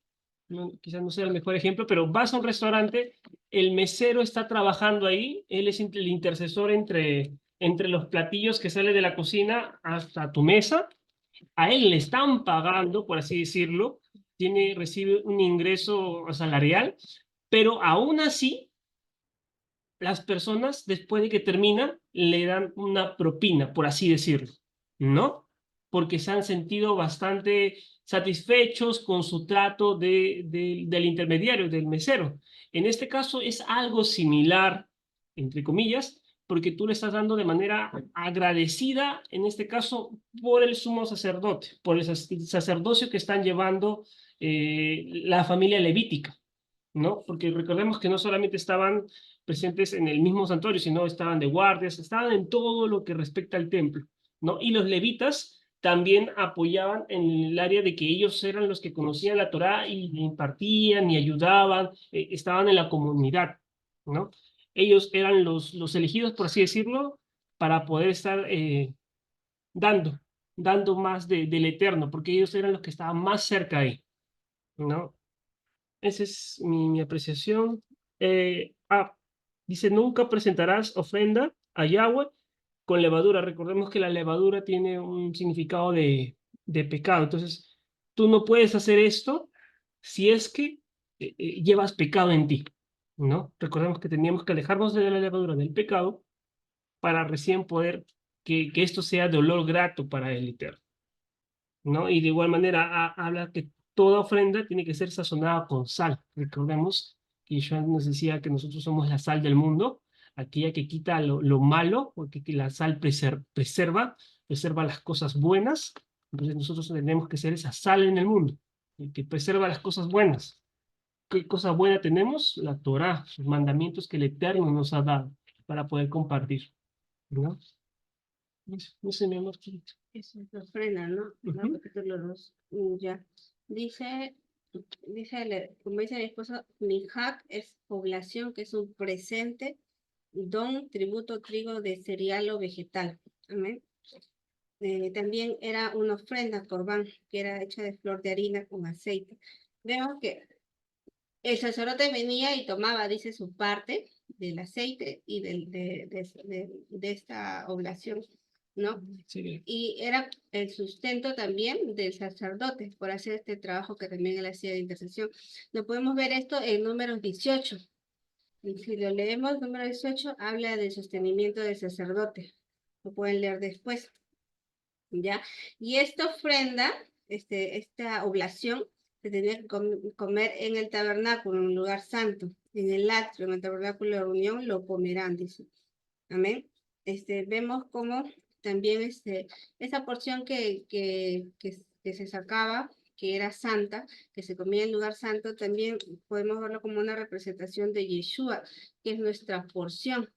Speaker 1: quizás no sea el mejor ejemplo, pero vas a un restaurante, el mesero está trabajando ahí, él es el intercesor entre los platillos que sale de la cocina hasta tu mesa. A él le están pagando, por así decirlo, recibe un ingreso salarial, pero aún así, las personas, después de que terminan, le dan una propina, por así decirlo, ¿no? Porque se han sentido bastante satisfechos con su trato del intermediario, del mesero. En este caso es algo similar, entre comillas, porque tú le estás dando de manera agradecida, en este caso, por el sumo sacerdote, por el sacerdocio que están llevando la familia levítica, ¿no? Porque recordemos que no solamente estaban presentes en el mismo santuario, sino estaban de guardias, estaban en todo lo que respecta al templo, ¿no? Y los levitas también apoyaban en el área de que ellos eran los que conocían la Torá y impartían y ayudaban, estaban en la comunidad, ¿no? Ellos eran los elegidos, por así decirlo, para poder estar dando, dando más del Eterno, porque ellos eran los que estaban más cerca ahí, ¿no? Esa es mi apreciación. Dice, nunca presentarás ofrenda a Yahweh con levadura. Recordemos que la levadura tiene un significado de pecado. Entonces, tú no puedes hacer esto si es que llevas pecado en ti, ¿no? Recordemos que teníamos que alejarnos de la levadura del pecado para recién poder que esto sea de olor grato para el Eterno, ¿no? Y de igual manera habla que toda ofrenda tiene que ser sazonada con sal. Recordemos que Yeshua nos decía que nosotros somos la sal del mundo, aquella que quita lo malo, porque que la sal preserva las cosas buenas. Entonces nosotros tenemos que ser esa sal en el mundo, el que preserva las cosas buenas. ¿Qué cosa buena tenemos? La Torá, sus mandamientos que el Eterno nos ha dado para poder compartir, ¿no? No sé, mi amor.
Speaker 2: Eso es la ofrenda, ¿no?
Speaker 1: Ujú.
Speaker 2: Capítulo 2. Ya. Dice, como dice mi esposo, Mijak es población, que es un presente, don, tributo, trigo de cereal o vegetal. Amén. También era una ofrenda, corbán, que era hecha de flor de harina con aceite. Vemos que el sacerdote venía y tomaba, dice, su parte del aceite y de esta oblación, ¿no?
Speaker 1: Sí.
Speaker 2: Y era el sustento también del sacerdote por hacer este trabajo que también él hacía de intercesión. Lo podemos ver esto en Números 18. Y si lo leemos, número 18 habla del sostenimiento del sacerdote. Lo pueden leer después, ¿ya? Y esta ofrenda, esta oblación, se tenía que comer en el tabernáculo, en un lugar santo, en el atrio, en el tabernáculo de reunión, lo comerán, dice. Amén. Vemos cómo también esa porción que se sacaba, que era santa, que se comía en lugar santo, también podemos verlo como una representación de Yeshua, que es nuestra porción,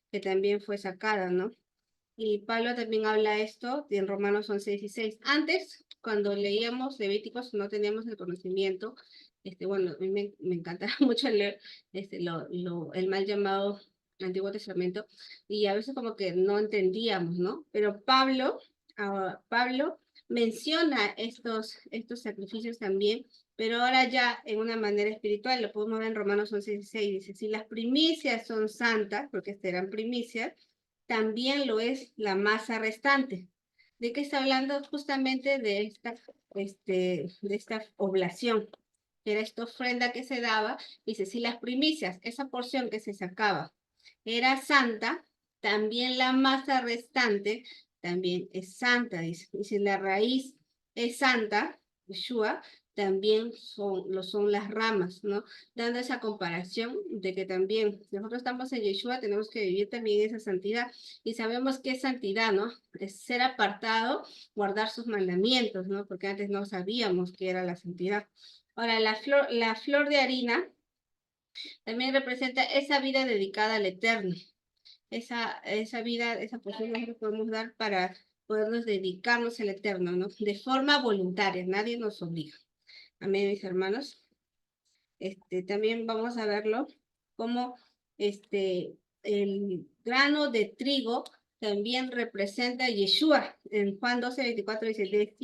Speaker 2: que también fue sacada, ¿no? Y Pablo también habla esto en Romanos 11:16. Antes, cuando leíamos Levíticos, no teníamos el conocimiento. Bueno, a mí me encantaba mucho leer el mal llamado Antiguo Testamento, y a veces como que no entendíamos, ¿no? Pero Pablo menciona estos sacrificios también, pero ahora ya en una manera espiritual. Lo podemos ver en Romanos 11:16. Dice, si las primicias son santas, porque eran primicias, también lo es la masa restante. ¿De qué está hablando? Justamente de esta oblación, que era esta ofrenda que se daba. Dice, si las primicias, esa porción que se sacaba, era santa, también la masa restante también es santa, dice. Y si la raíz es santa, Yeshua, también lo son las ramas, ¿no? Dando esa comparación de que también nosotros estamos en Yeshua, tenemos que vivir también esa santidad, y sabemos que es santidad, ¿no? Es ser apartado, guardar sus mandamientos, ¿no? Porque antes no sabíamos qué era la santidad. Ahora, la flor de harina también representa esa vida dedicada al Eterno, esa vida, esa posición que nosotros podemos dar para podernos dedicarnos al Eterno, ¿no? De forma voluntaria, nadie nos obliga. Amén, mis hermanos. También vamos a verlo como el grano de trigo también representa a Yeshua. En Juan 12:24 dice, de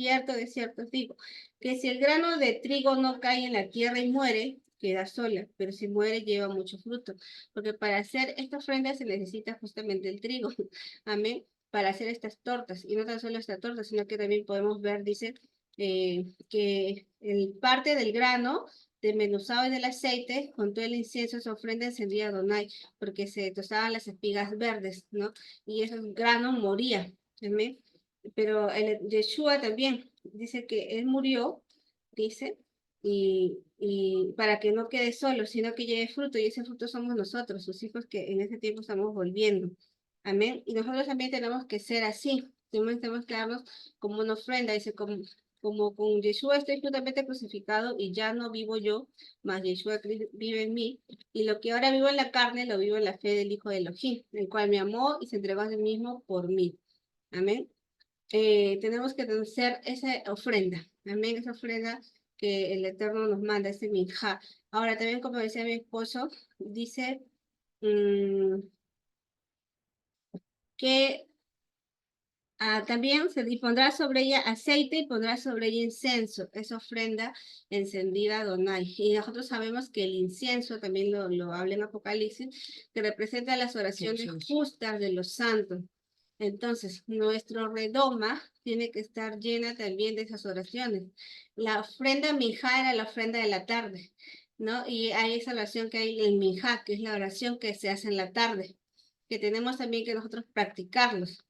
Speaker 2: cierto os digo, que si el grano de trigo no cae en la tierra y muere, queda sola, pero si muere lleva mucho fruto, porque para hacer esta ofrenda se necesita justamente el trigo, amén, para hacer estas tortas, y no tan solo esta torta, sino que también podemos ver, dice, que el parte del grano desmenuzado en el aceite, con todo el incienso, se ofrenda encendida a Adonai, porque se tostaban las espigas verdes, ¿no? Y esos granos morían, ¿amén? Pero el Yeshua también dice que él murió dice, y para que no quede solo, sino que lleve fruto, y ese fruto somos nosotros, sus hijos que en ese tiempo estamos volviendo. Amén. Y nosotros también tenemos que ser así, tenemos que darnos como una ofrenda, dice, como con Yeshua estoy juntamente crucificado y ya no vivo yo, mas Yeshua vive en mí, y lo que ahora vivo en la carne, lo vivo en la fe del Hijo de Elohim, el cual me amó y se entregó a sí mismo por mí. Amén. Tenemos que hacer esa ofrenda, amén, esa ofrenda que el Eterno nos manda, ese minjá. Ahora también, como decía mi esposo, dice que también se pondrá sobre ella aceite y pondrá sobre ella incienso, esa ofrenda encendida a Adonai. Y nosotros sabemos que el incienso, también lo habla en Apocalipsis, que representa las oraciones justas de los santos. Entonces, nuestro redoma tiene que estar llena también de esas oraciones. La ofrenda minjá era la ofrenda de la tarde, ¿no? Y hay esa oración que hay en minjá, que es la oración que se hace en la tarde, que tenemos también que nosotros practicarlos,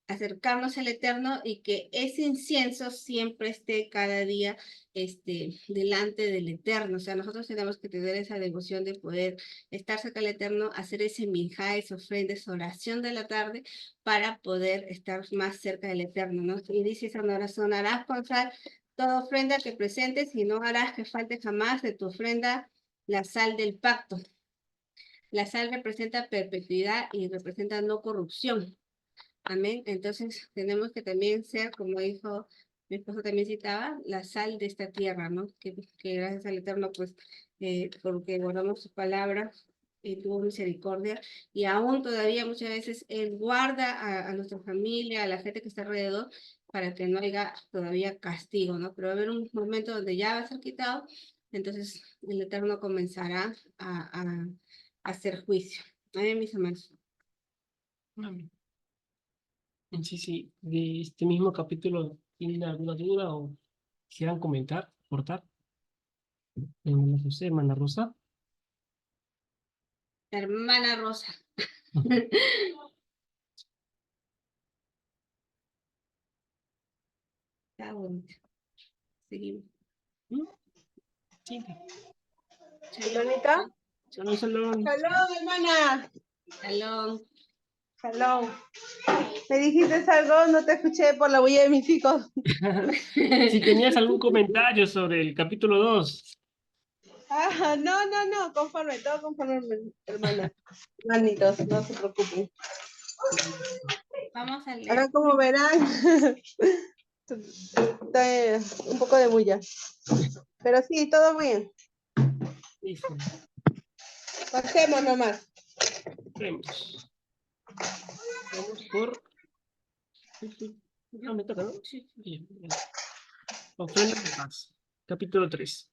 Speaker 2: acercarnos al Eterno y que ese incienso siempre esté cada día delante del Eterno. O sea, nosotros tenemos que tener esa devoción de poder estar cerca del Eterno, hacer ese minjá, esa ofrenda, esa oración de la tarde para poder estar más cerca del Eterno, ¿no? Y dice esa oración, harás con sal toda ofrenda que presentes y no harás que falte jamás de tu ofrenda la sal del pacto. La sal representa perpetuidad y representa no corrupción. Amén. Entonces tenemos que también ser, como dijo mi esposo también citaba, la sal de esta tierra, ¿no? Que gracias al Eterno, pues, porque guardamos su palabra, tuvo misericordia, y aún todavía muchas veces Él guarda a nuestra familia, a la gente que está alrededor, para que no haya todavía castigo, ¿no? Pero va a haber un momento donde ya va a ser quitado, entonces el Eterno comenzará a hacer juicio. Amén, mis hermanos.
Speaker 1: Amén. Sí, sí, de este mismo capítulo, ¿tienen alguna duda o quieran comentar, aportar? Hermana José, hermana Rosa.
Speaker 2: Hermana Rosa. Está bonito. Seguimos.
Speaker 1: Sí.
Speaker 4: Hermanita.
Speaker 1: Shalom, shalom.
Speaker 4: Shalom, hermana.
Speaker 2: Shalom.
Speaker 4: Shalom. ¿Me dijiste algo? No te escuché por la huella de mis hijos.
Speaker 1: Si tenías algún comentario sobre el capítulo 2.
Speaker 4: Ah, no, conforme, todo conforme, hermana. Hermanitos, no se preocupen.
Speaker 2: Vamos a leer.
Speaker 4: Acá, como verán, está un poco de bulla. Pero sí, todo bien.
Speaker 1: Listo.
Speaker 4: Pasemos nomás.
Speaker 1: Vemos. Vamos por... No, me toca, ¿no? Sí. Bien, bien. Ofrenda de paz. Capítulo 3.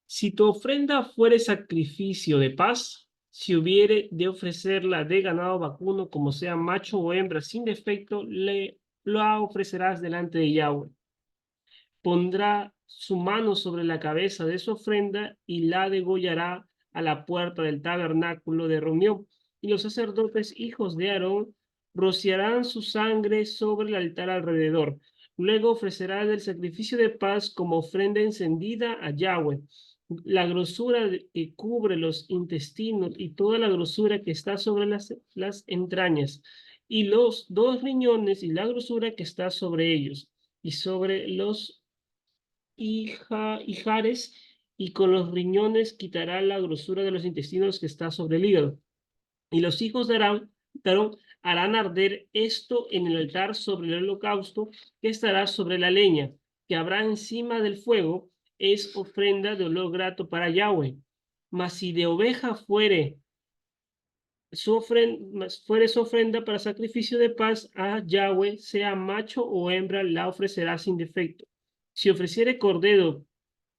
Speaker 1: Si tu ofrenda fuere sacrificio de paz, si hubiere de ofrecerla de ganado vacuno, como sea macho o hembra sin defecto, la ofrecerás delante de Yahweh. Pondrá su mano sobre la cabeza de su ofrenda y la degollará a la puerta del tabernáculo de reunión. Y los sacerdotes, hijos de Aarón, rociarán su sangre sobre el altar alrededor. Luego ofrecerá del sacrificio de paz como ofrenda encendida a Yahweh la grosura que cubre los intestinos y toda la grosura que está sobre las entrañas, y los 2 riñones y la grosura que está sobre ellos, y sobre los ijares, y con los riñones quitará la grosura de los intestinos que está sobre el hígado. Y los hijos de Aarón harán arder esto en el altar sobre el holocausto que estará sobre la leña, que habrá encima del fuego, es ofrenda de olor grato para Yahweh. Mas si de oveja fuere su ofrenda para sacrificio de paz a Yahweh, sea macho o hembra, la ofrecerá sin defecto. Si ofreciere cordero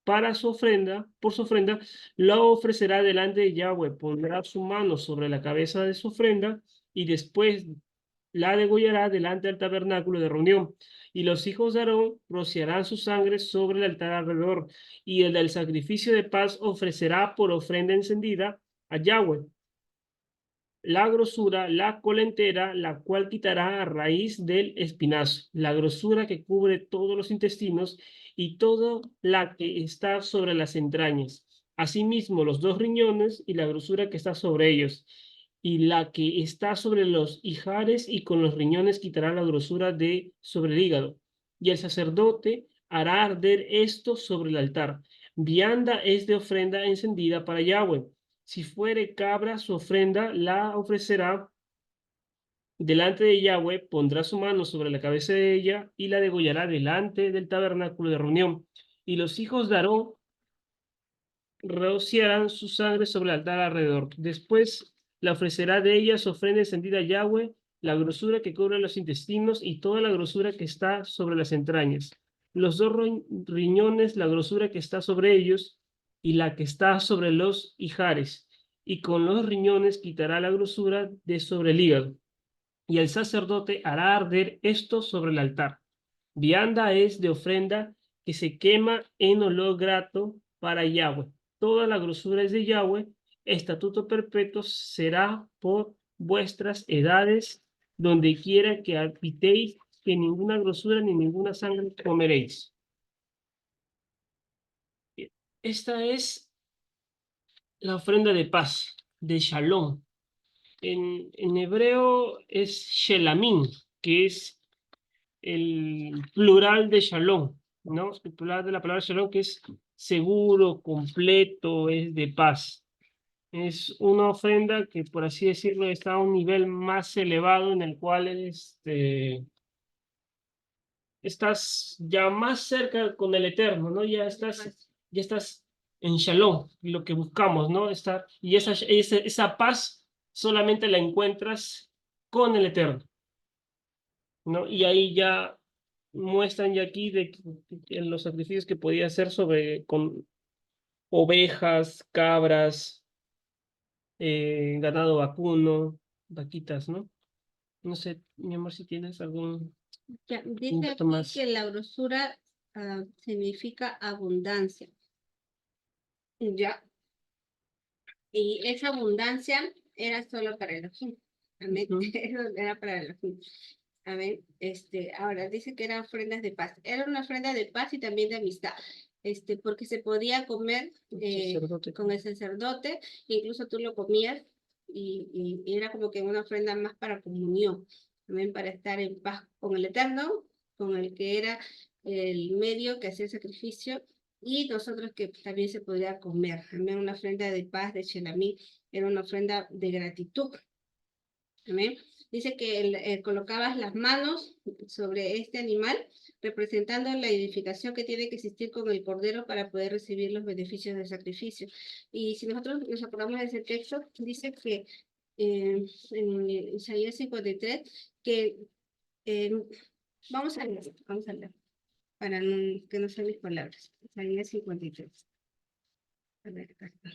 Speaker 1: para su ofrenda, por su ofrenda, lo ofrecerá delante de Yahweh, pondrá su mano sobre la cabeza de su ofrenda y después la degollará delante del tabernáculo de reunión. Y los hijos de Aarón rociarán su sangre sobre el altar alrededor, y el del sacrificio de paz ofrecerá por ofrenda encendida a Yahweh. la grosura, la cola entera, la cual quitará a raíz del espinazo, la grosura que cubre todos los intestinos y toda la que está sobre las entrañas. Asimismo, los 2 riñones y la grosura que está sobre ellos, y la que está sobre los ijares, y con los riñones quitará la grosura de sobre el hígado. Y el sacerdote hará arder esto sobre el altar. Vianda es de ofrenda encendida para Yahweh. Si fuere cabra, su ofrenda la ofrecerá delante de Yahweh, pondrá su mano sobre la cabeza de ella y la degollará delante del tabernáculo de reunión. Y los hijos de Aarón rociarán su sangre sobre el altar alrededor. Después la ofrecerá de ella su ofrenda encendida a Yahweh, la grosura que cubre los intestinos y toda la grosura que está sobre las entrañas. Los 2 riñones, la grosura que está sobre ellos y la que está sobre los ijares. Y con los riñones quitará la grosura de sobre el hígado. Y el sacerdote hará arder esto sobre el altar. Vianda es de ofrenda que se quema en olor grato para Yahweh. Toda la grosura es de Yahweh. Estatuto perpetuo será por vuestras edades, donde quiera que habitéis, que ninguna grosura ni ninguna sangre comeréis. Esta es la ofrenda de paz, de Shalom. En hebreo es Shelamim, que es el plural de Shalom, ¿no? El plural de la palabra Shalom, que es seguro, completo, es de paz. Es una ofrenda que, por así decirlo, está a un nivel más elevado en el cual estás ya más cerca con el Eterno, ¿no? Ya estás en Shalom, lo que buscamos, ¿no? Y esa paz solamente la encuentras con el Eterno, ¿no? Y ahí ya muestran ya aquí en los sacrificios que podía hacer con ovejas, cabras, ganado vacuno, vaquitas, ¿no? No sé, mi amor, si tienes algún
Speaker 2: Ya, dice
Speaker 1: punto
Speaker 2: aquí
Speaker 1: más.
Speaker 2: que la grosura significa abundancia. Ya. Y esa abundancia era solo para Elohim. Amén.
Speaker 1: Ujú.
Speaker 2: Eso era para Elohim. Amén. Ahora dice que eran ofrendas de paz. Era una ofrenda de paz y también de amistad. Porque se podía comer
Speaker 1: Sacerdote.
Speaker 2: con el sacerdote, incluso tú lo comías y era como que una ofrenda más para comunión, también para estar en paz con el Eterno, con el que era el medio que hacía el sacrificio, y nosotros que también se podía comer. También una ofrenda de paz de Shelamí era una ofrenda de gratitud. Amén. Dice que colocabas las manos sobre este animal, representando la edificación que tiene que existir con el cordero para poder recibir los beneficios del sacrificio. Y si nosotros nos acordamos de ese texto, dice que en Isaías 53, que vamos a leer, para que no sean mis palabras. Isaías 53. A ver, acá está.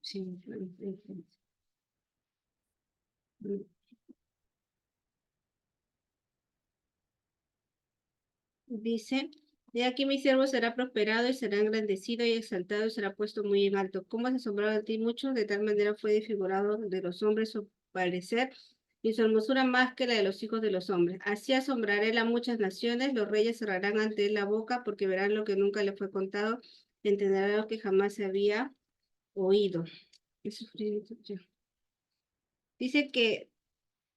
Speaker 2: Sí, dice, de aquí mi siervo será prosperado y será engrandecido y exaltado y será puesto muy en alto. ¿Cómo se asombraba de ti mucho? De tal manera fue desfigurado de los hombres su parecer y su hermosura más que la de los hijos de los hombres. Así asombraré a muchas naciones, los reyes cerrarán ante él la boca porque verán lo que nunca le fue contado, entenderán lo que jamás se había oído. Dice que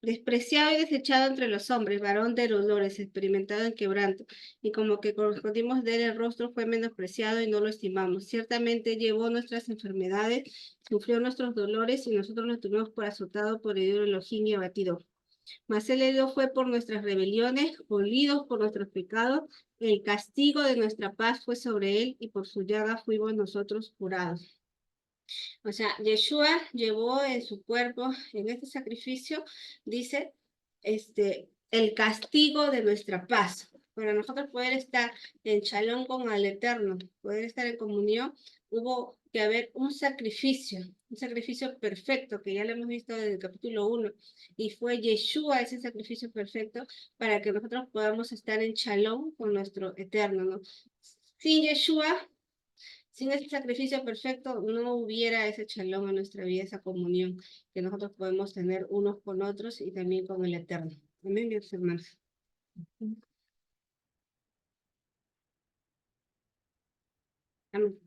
Speaker 2: despreciado y desechado entre los hombres, varón de dolores, experimentado en quebranto, y como que correspondimos de él el rostro fue menospreciado y no lo estimamos. Ciertamente llevó nuestras enfermedades, sufrió nuestros dolores, y nosotros lo tuvimos por azotado, por herido en Elohim y abatido. Mas él herido fue por nuestras rebeliones, molidos por nuestros pecados, el castigo de nuestra paz fue sobre él, y por su llaga fuimos nosotros curados. O sea, Yeshua llevó en su cuerpo, en este sacrificio, dice, el castigo de nuestra paz. Para nosotros poder estar en shalom con el Eterno, poder estar en comunión, hubo que haber un sacrificio perfecto, que ya lo hemos visto desde el capítulo 1, y fue Yeshua ese sacrificio perfecto para que nosotros podamos estar en shalom con nuestro Eterno, ¿no? Sin Yeshua, Sin ese sacrificio perfecto no hubiera ese shalom en nuestra vida, esa comunión que nosotros podemos tener unos con otros y también con el Eterno. Amén, mis hermanos. Amén.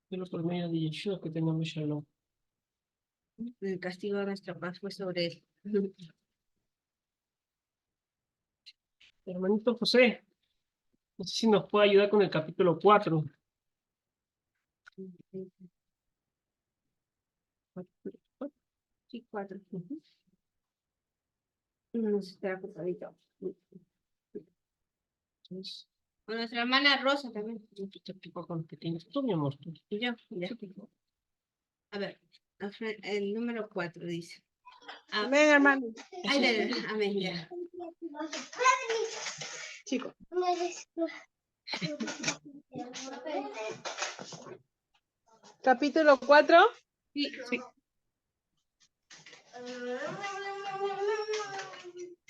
Speaker 1: Pero por medio de Yeshua que tengamos shalom.
Speaker 2: El castigo de nuestra paz fue sobre él.
Speaker 1: Hermanito José, no sé si nos puede ayudar con el capítulo 4.
Speaker 2: Sí, 4. No se está ocupadito.
Speaker 1: Entonces,
Speaker 2: Con nuestra hermana Rosa también.
Speaker 1: este tipo con que tienes tú, mi amor. Tú.
Speaker 2: Y yo, ya. A ver, el número 4 dice.
Speaker 4: Amén, hermano.
Speaker 2: Ay, amén, ya.
Speaker 4: Chico. Capítulo 4.
Speaker 2: Sí, sí.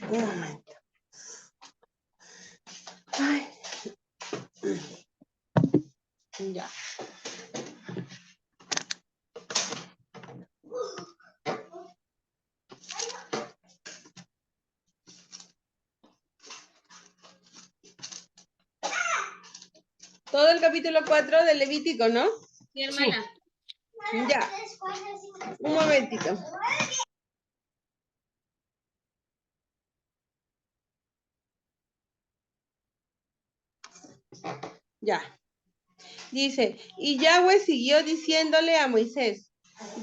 Speaker 4: Un momento. Ay. Ya. Todo el capítulo 4 del Levítico, ¿no?
Speaker 2: Sí, hermana.
Speaker 4: Ya. Un momentito. Ya. Dice, y Yahweh siguió diciéndole a Moisés,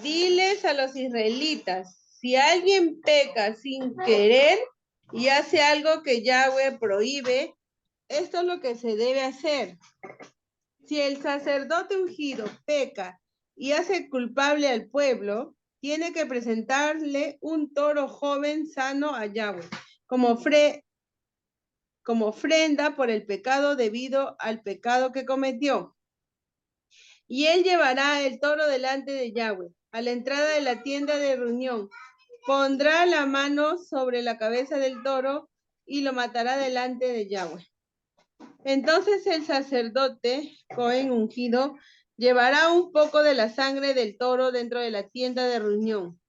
Speaker 4: diles a los israelitas, si alguien peca sin querer y hace algo que Yahweh prohíbe, esto es lo que se debe hacer. Si el sacerdote ungido peca y hace culpable al pueblo, tiene que presentarle un toro joven sano a Yahweh, como ofrenda por el pecado debido al pecado que cometió. Y él llevará el toro delante de Yahweh, a la entrada de la tienda de reunión. Pondrá la mano sobre la cabeza del toro y lo matará delante de Yahweh. Entonces el sacerdote, Cohen ungido, llevará un poco de la sangre del toro dentro de la tienda de reunión.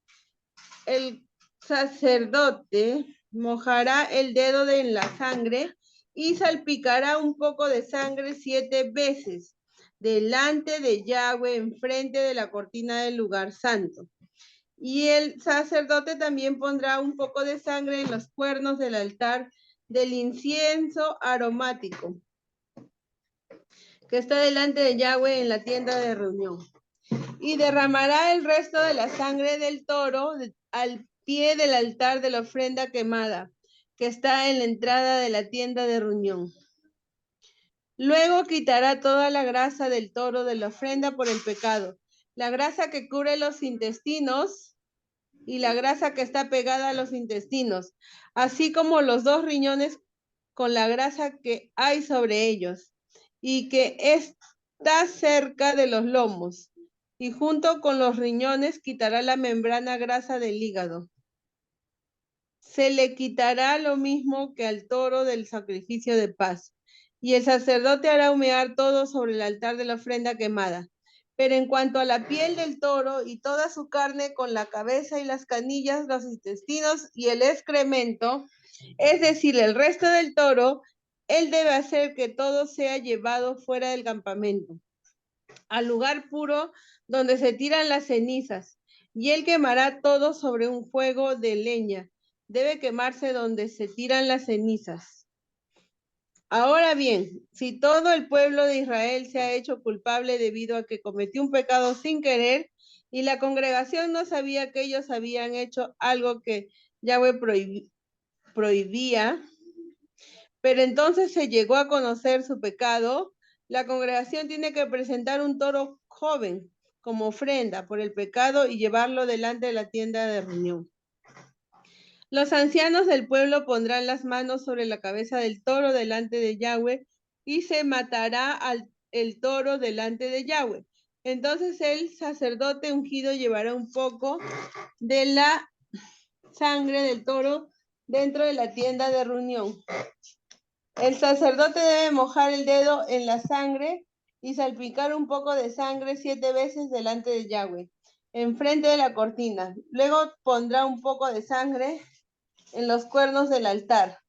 Speaker 4: El sacerdote mojará el dedo en la sangre y salpicará un poco de sangre 7 veces delante de Yahweh, enfrente de la cortina del lugar santo. Y el sacerdote también pondrá un poco de sangre en los cuernos del altar del incienso aromático, que está delante de Yahweh en la tienda de reunión. Y derramará el resto de la sangre del toro al pie del altar de la ofrenda quemada, que está en la entrada de la tienda de reunión. Luego quitará toda la grasa del toro de la ofrenda por el pecado, la grasa que cubre los intestinos y la grasa que está pegada a los intestinos, así como los 2 riñones con la grasa que hay sobre ellos y que está cerca de los lomos. Y junto con los riñones quitará la membrana grasa del hígado. Se le quitará lo mismo que al toro del sacrificio de paz. Y el sacerdote hará humear todo sobre el altar de la ofrenda quemada. Pero en cuanto a la piel del toro y toda su carne con la cabeza y las canillas, los intestinos y el excremento, es decir, el resto del toro, él debe hacer que todo sea llevado fuera del campamento, al lugar puro donde se tiran las cenizas, y él quemará todo sobre un fuego de leña. Debe quemarse donde se tiran las cenizas. Ahora bien, si todo el pueblo de Israel se ha hecho culpable debido a que cometió un pecado sin querer y la congregación no sabía que ellos habían hecho algo que Yahweh prohibía, pero entonces se llegó a conocer su pecado, la congregación tiene que presentar un toro joven como ofrenda por el pecado y llevarlo delante de la tienda de reunión. Los ancianos del pueblo pondrán las manos sobre la cabeza del toro delante de Yahweh y se matará el toro delante de Yahweh. Entonces el sacerdote ungido llevará un poco de la sangre del toro dentro de la tienda de reunión. El sacerdote debe mojar el dedo en la sangre y salpicar un poco de sangre 7 veces delante de Yahweh, enfrente de la cortina. Luego pondrá un poco de sangre en los cuernos del altar,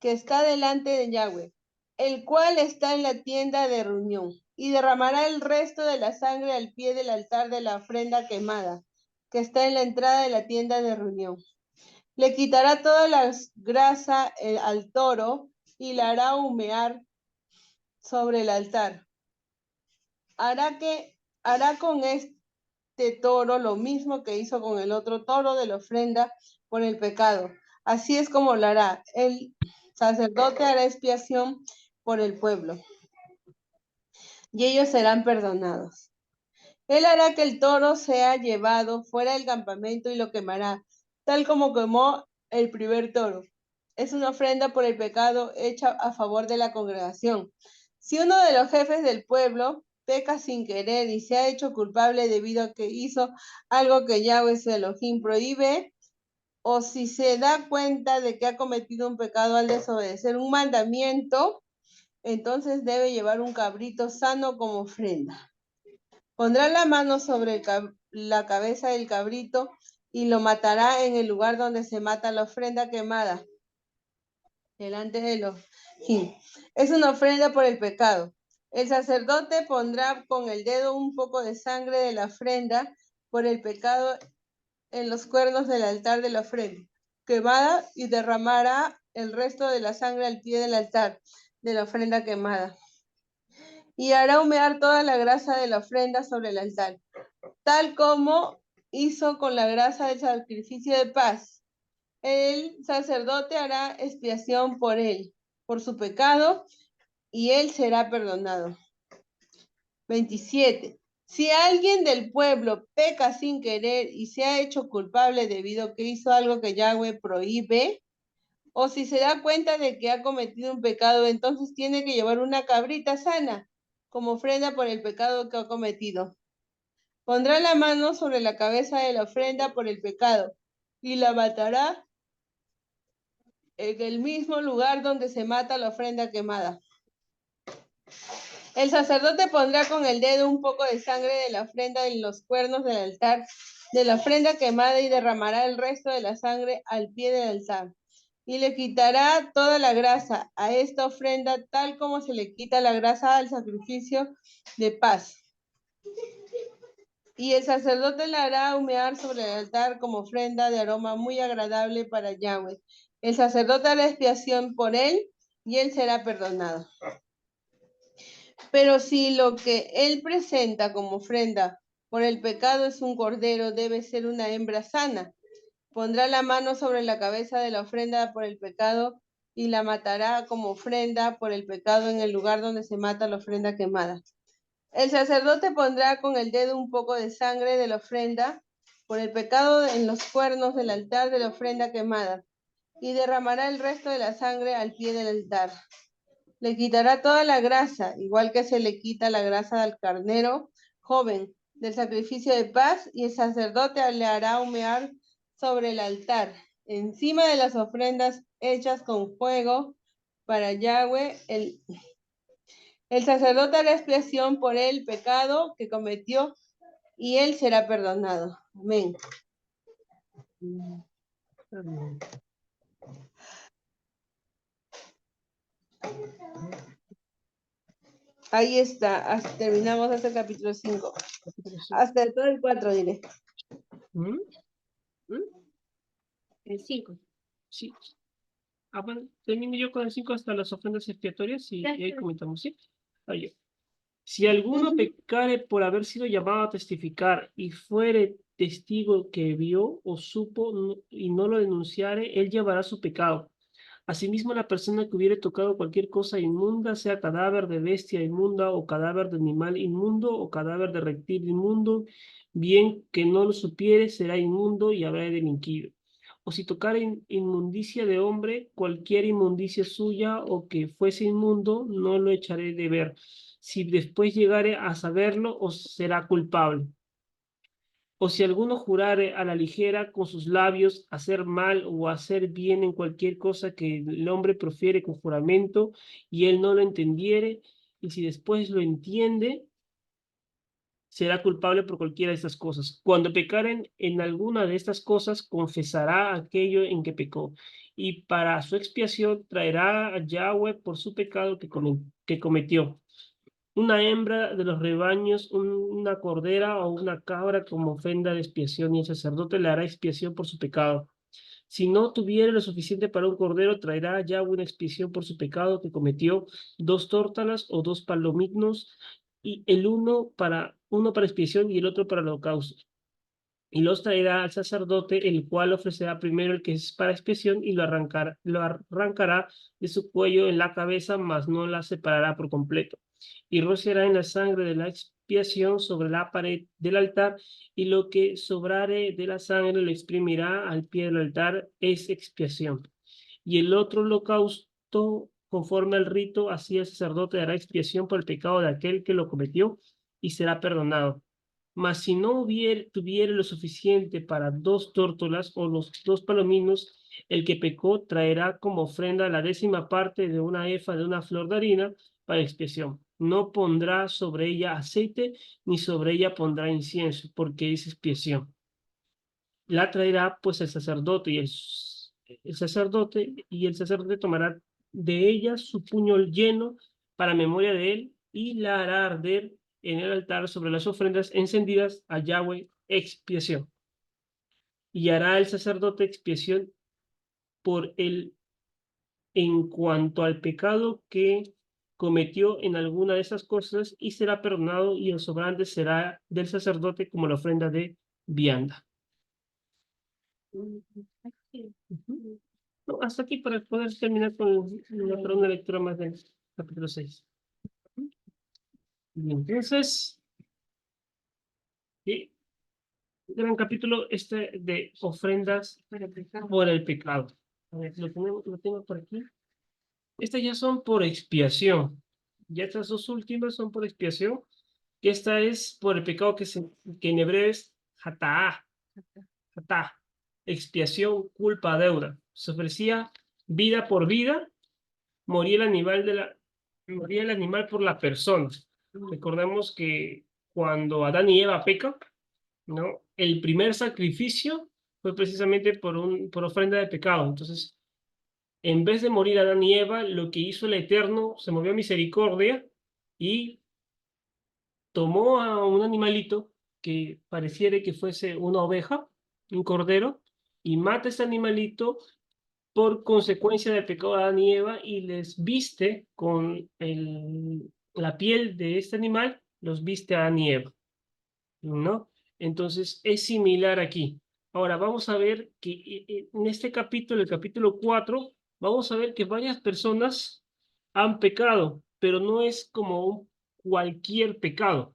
Speaker 4: que está delante de Yahweh, el cual está en la tienda de reunión, y derramará el resto de la sangre al pie del altar de la ofrenda quemada, que está en la entrada de la tienda de reunión. Le quitará toda la grasa al toro y la hará humear sobre el altar. Hará con este toro lo mismo que hizo con el otro toro de la ofrenda por el pecado. Así es como lo hará. El sacerdote hará expiación por el pueblo, y ellos serán perdonados. Él hará que el toro sea llevado fuera del campamento y lo quemará, tal como quemó el primer toro. Es una ofrenda por el pecado hecha a favor de la congregación. Si uno de los jefes del pueblo peca sin querer y se ha hecho culpable debido a que hizo algo que Yahweh su Elohim prohíbe, o si se da cuenta de que ha cometido un pecado al desobedecer un mandamiento, entonces debe llevar un cabrito sano como ofrenda. Pondrá la mano sobre la cabeza del cabrito y lo matará en el lugar donde se mata la ofrenda quemada, delante de Elohim. Es una ofrenda por el pecado. El sacerdote pondrá con el dedo un poco de sangre de la ofrenda por el pecado en los cuernos del altar de la ofrenda quemada y derramará el resto de la sangre al pie del altar de la ofrenda quemada. Y hará humear toda la grasa de la ofrenda sobre el altar, tal como hizo con la grasa del sacrificio de paz. El sacerdote hará expiación por él, por su pecado, y él será perdonado. 27. Si alguien del pueblo peca sin querer y se ha hecho culpable debido a que hizo algo que Yahweh prohíbe, o si se da cuenta de que ha cometido un pecado, entonces tiene que llevar una cabrita sana como ofrenda por el pecado que ha cometido. Pondrá la mano sobre la cabeza de la ofrenda por el pecado y la matará en el mismo lugar donde se mata la ofrenda quemada. El sacerdote pondrá con el dedo un poco de sangre de la ofrenda en los cuernos del altar de la ofrenda quemada y derramará el resto de la sangre al pie del altar. Y le quitará toda la grasa a esta ofrenda, tal como se le quita la grasa al sacrificio de paz. Y el sacerdote la hará humear sobre el altar como ofrenda de aroma muy agradable para Yahweh. El sacerdote hará expiación por él y él será perdonado. Pero si lo que él presenta como ofrenda por el pecado es un cordero, debe ser una hembra sana. Pondrá la mano sobre la cabeza de la ofrenda por el pecado y la matará como ofrenda por el pecado en el lugar donde se mata la ofrenda quemada. El sacerdote pondrá con el dedo un poco de sangre de la ofrenda por el pecado en los cuernos del altar de la ofrenda quemada y derramará el resto de la sangre al pie del altar. Le quitará toda la grasa, igual que se le quita la grasa del carnero joven del sacrificio de paz, y el sacerdote le hará humear sobre el altar, encima de las ofrendas hechas con fuego para Yahweh. El sacerdote hará expiación por el pecado que cometió y él será perdonado. Amén. Ahí está, terminamos hasta el capítulo 5. Hasta todo el 4 diré.
Speaker 1: ¿Mm? ¿Mm?
Speaker 2: El 5.
Speaker 1: Sí. Ah, bueno, termino yo con el 5 hasta las ofrendas expiatorias y ahí comentamos, ¿sí? Ahí. Si alguno pecare por haber sido llamado a testificar y fuere testigo que vio o supo y no lo denunciare, él llevará su pecado. Asimismo, la persona que hubiere tocado cualquier cosa inmunda, sea cadáver de bestia inmunda o cadáver de animal inmundo o cadáver de reptil inmundo, bien que no lo supiere, será inmundo y habrá de delinquido. O si tocare inmundicia de hombre, cualquier inmundicia suya o que fuese inmundo, no lo echaré de ver. Si después llegare a saberlo, os será culpable. O si alguno jurare a la ligera con sus labios hacer mal o hacer bien en cualquier cosa que el hombre profiere con juramento y él no lo entendiere, y si después lo entiende, será culpable por cualquiera de estas cosas. Cuando pecaren en alguna de estas cosas, confesará aquello en que pecó, y para su expiación traerá a Yahweh por su pecado que cometió. Una hembra de los rebaños, una cordera o una cabra como ofrenda de expiación, y el sacerdote le hará expiación por su pecado. Si no tuviera lo suficiente para un cordero, traerá a Yahweh una expiación por su pecado que cometió, 2 tórtolas o 2 palomignos, y uno para expiación y el otro para el holocausto. Y los traerá al sacerdote, el cual ofrecerá primero el que es para expiación y lo arrancará de su cuello en la cabeza, mas no la separará por completo. Y rociará en la sangre de la expiación sobre la pared del altar, y lo que sobrare de la sangre lo exprimirá al pie del altar, es expiación. Y el otro holocausto, conforme al rito, así el sacerdote hará expiación por el pecado de aquel que lo cometió, y será perdonado. Mas si no tuviere lo suficiente para 2 tórtolas o los 2 palominos, el que pecó traerá como ofrenda la 10ª parte de una efa de una flor de harina para expiación. No pondrá sobre ella aceite, ni sobre ella pondrá incienso, porque es expiación. La traerá pues el sacerdote, y el sacerdote tomará de ella su puño lleno para memoria de él, y la hará arder en el altar sobre las ofrendas encendidas a Yahweh, expiación. Y hará el sacerdote expiación por él en cuanto al pecado que cometió en alguna de esas cosas, y será perdonado, y el sobrante será del sacerdote como la ofrenda de vianda. Ujú. No, hasta aquí para poder terminar con una lectura más del capítulo 6. Y entonces, sí, gran capítulo de ofrendas por el pecado. A ver, lo tengo por aquí. Estas ya son por expiación. Ya estas 2 últimas son por expiación. Que esta es por el pecado que en hebreo es hatá. Hatá. Expiación, culpa, deuda. Se ofrecía vida por vida, moría moría el animal por la persona. Recordemos que cuando Adán y Eva pecan, ¿no? El primer sacrificio fue precisamente por ofrenda de pecado. Entonces, en vez de morir Adán y Eva, lo que hizo el Eterno, se movió a misericordia y tomó a un animalito que pareciera que fuese una oveja, un cordero, y mata a ese animalito por consecuencia del pecado de Adán y Eva, y les viste con la piel de este animal, los viste a Adán y Eva, ¿no? Entonces es similar aquí. Ahora vamos a ver que en este capítulo, el capítulo 4, vamos a ver que varias personas han pecado, pero no es como cualquier pecado.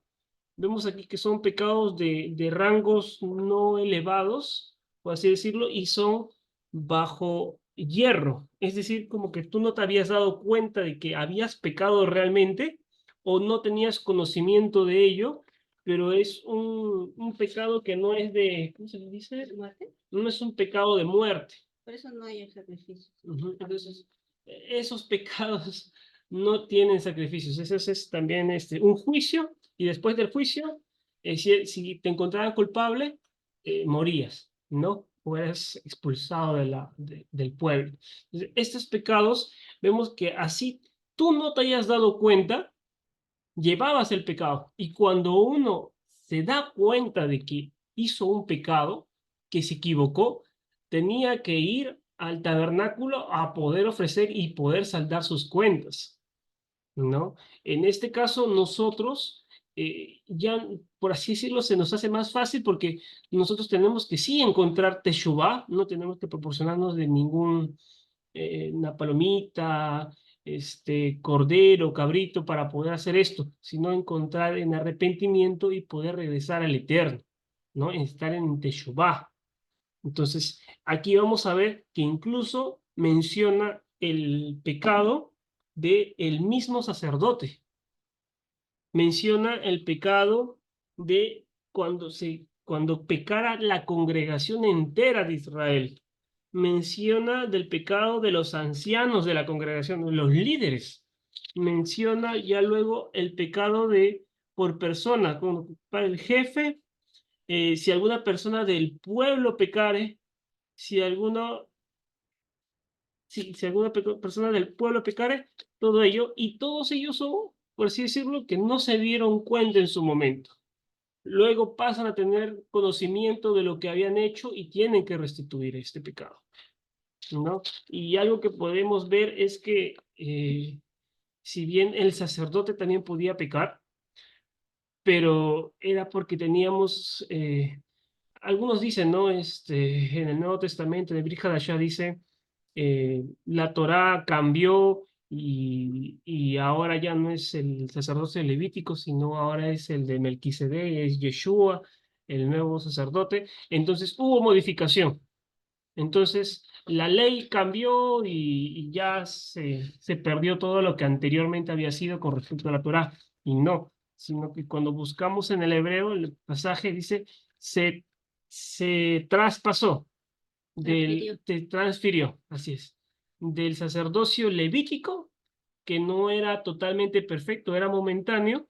Speaker 1: Vemos aquí que son pecados de rangos no elevados, por así decirlo, y son bajo hierro. Es decir, como que tú no te habías dado cuenta de que habías pecado realmente, o no tenías conocimiento de ello, pero es un pecado que no es de, ¿cómo se le dice?
Speaker 2: ¿Muerte?
Speaker 1: No es un pecado de muerte.
Speaker 2: Por eso no hay sacrificio.
Speaker 1: Entonces, esos pecados no tienen sacrificios. Eso es también un juicio, y después del juicio, si te encontraran culpable, morías, ¿no? O eras expulsado del pueblo. Entonces, estos pecados, vemos que así tú no te hayas dado cuenta, llevabas el pecado. Y cuando uno se da cuenta de que hizo un pecado, que se equivocó, tenía que ir al tabernáculo a poder ofrecer y poder saldar sus cuentas, ¿no? En este caso, nosotros, ya, por así decirlo, se nos hace más fácil, porque nosotros tenemos que sí encontrar teshuvá, no tenemos que proporcionarnos de ningún, una palomita, cordero, cabrito, para poder hacer esto, sino encontrar en arrepentimiento y poder regresar al Eterno, ¿no? Estar en teshuvá. Entonces, aquí vamos a ver que incluso menciona el pecado del mismo sacerdote. Menciona el pecado de cuando pecara la congregación entera de Israel. Menciona del pecado de los ancianos de la congregación, los líderes. menciona ya luego el pecado de por persona, como para el jefe, si alguna persona del pueblo pecare, si alguna, si alguna persona del pueblo pecare, todo ello, y todos ellos son, por así decirlo, que no se dieron cuenta en su momento. Luego pasan a tener conocimiento de lo que habían hecho y tienen que restituir este pecado, ¿no? Y algo que podemos ver es que si bien el sacerdote también podía pecar, pero era porque teníamos, algunos dicen, ¿no? En el Nuevo Testamento, en el Brit Hadashah dice, la Torá cambió y ahora ya no es el sacerdocio levítico, sino ahora es el de Melquisedec, es Yeshua, el nuevo sacerdote. Entonces hubo modificación. Entonces la ley cambió y ya se perdió todo lo que anteriormente había sido con respecto a la Torá. Y no, sino que cuando buscamos en el hebreo, el pasaje dice, se traspasó,
Speaker 2: Transfirió.
Speaker 1: transfirió, así es, del sacerdocio levítico, que no era totalmente perfecto, era momentáneo,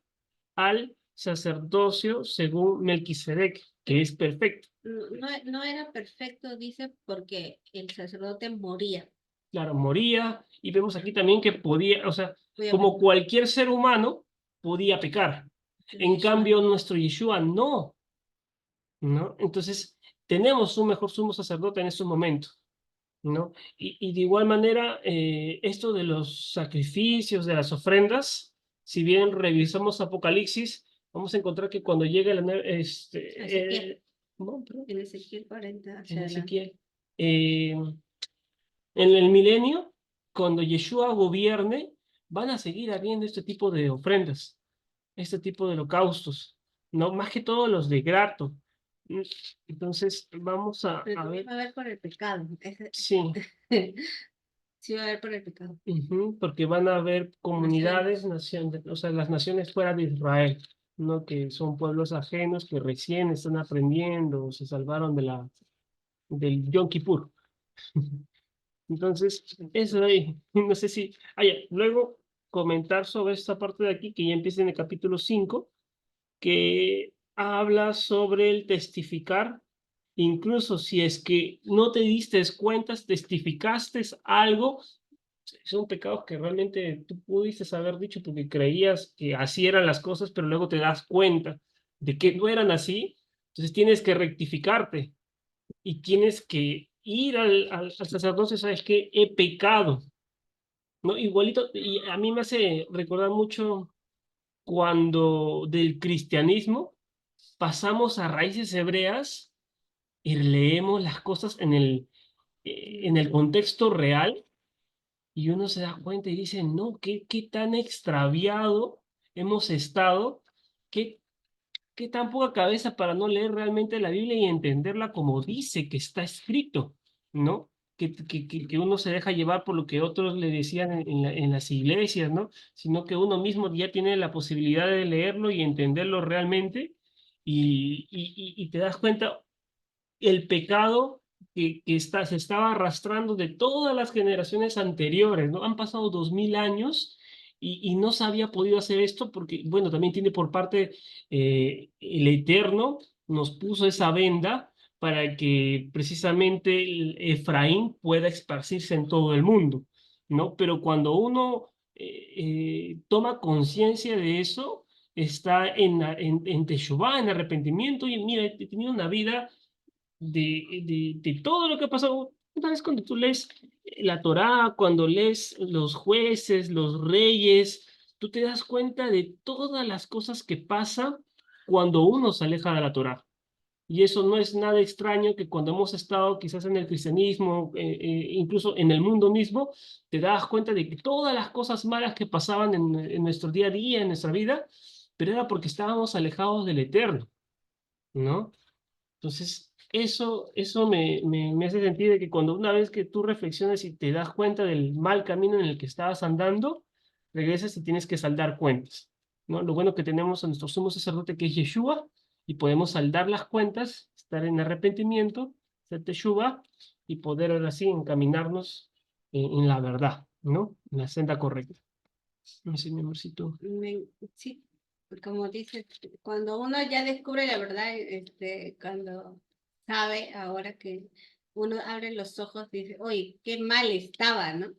Speaker 1: al sacerdocio según Melquisedec, que es perfecto.
Speaker 2: No era perfecto, dice, porque el sacerdote moría.
Speaker 1: Claro, moría, y vemos aquí también que podía, o sea,
Speaker 2: Podía
Speaker 1: como
Speaker 2: pecar.
Speaker 1: cualquier ser humano, podía pecar. En
Speaker 2: Yeshua.
Speaker 1: cambio, nuestro Yeshua no, ¿no? Entonces, tenemos un mejor sumo sacerdote en estos momentos, ¿no? Y de igual manera, esto de los sacrificios, de las ofrendas, si bien revisamos Apocalipsis, vamos a encontrar que cuando llega
Speaker 2: Ezequiel.
Speaker 1: no, perdón,
Speaker 2: En Ezequiel 40 hacia
Speaker 1: en
Speaker 2: adelante.
Speaker 1: Ezequiel, en el milenio, cuando Yeshua gobierne, van a seguir habiendo este tipo de ofrendas, este tipo de holocaustos, no más que todos los de grato. Mm, Entonces, vamos
Speaker 2: Pero
Speaker 1: a ver,
Speaker 2: también va a haber por el pecado.
Speaker 1: sí,
Speaker 2: Sí va a haber por el pecado.
Speaker 1: porque van a haber comunidades,
Speaker 2: Naciones.
Speaker 1: o sea, las naciones fuera de Israel, ¿no? Que son pueblos ajenos que recién están aprendiendo, se salvaron del Yom Kippur. Entonces, eso ahí, no sé si, luego comentar sobre esta parte de aquí, que ya empieza en el capítulo 5 que habla sobre el testificar, incluso si es que no te diste cuentas, testificaste algo, son pecados que realmente tú pudiste haber dicho porque creías que así eran las cosas, pero luego te das cuenta de que no eran así, entonces tienes que rectificarte y tienes que ir al sacerdote, ¿sabes qué? He pecado, ¿no? Igualito, y a mí me hace recordar mucho cuando del cristianismo pasamos a raíces hebreas y leemos las cosas en el contexto real y uno se da cuenta y dice, no, qué tan extraviado hemos estado, qué, qué tan poca cabeza para no leer realmente la Biblia y entenderla como dice que está escrito, ¿no? Que uno se deja llevar por lo que otros le decían en las iglesias, ¿no? Sino que uno mismo ya tiene la posibilidad de leerlo y entenderlo realmente y te das cuenta el pecado se estaba arrastrando de todas las generaciones anteriores, ¿no? Han pasado 2000 años y no se había podido hacer esto porque, bueno, también tiene por parte el Eterno, nos puso esa venda para que precisamente el Efraín pueda esparcirse en todo el mundo, ¿no? Pero cuando uno toma conciencia de eso, está en Teshuvá, en arrepentimiento, y mira, he tenido una vida de todo lo que ha pasado. Una vez cuando tú lees la Torá, cuando lees los jueces, los reyes, tú te das cuenta de todas las cosas que pasan cuando uno se aleja de la Torá. Y eso no es nada extraño que cuando hemos estado quizás en el cristianismo, incluso en el mundo mismo, te das cuenta de que todas las cosas malas que pasaban en nuestro día a día, en nuestra vida, pero era porque estábamos alejados del Eterno, ¿no? Entonces, eso me hace sentir de que cuando una vez que tú reflexionas y te das cuenta del mal camino en el que estabas andando, regresas y tienes que saldar cuentas, ¿no? Lo bueno que tenemos a nuestro sumo sacerdote que es Yeshua y podemos saldar las cuentas, estar en arrepentimiento, hacer teshuva y poder ahora sí encaminarnos en la verdad, ¿no? En la senda correcta. Sí, mi amorcito.
Speaker 2: Sí, como dice, cuando uno ya descubre la verdad, cuando sabe, ahora que uno abre los ojos, dice, oye, qué mal estaba, ¿no?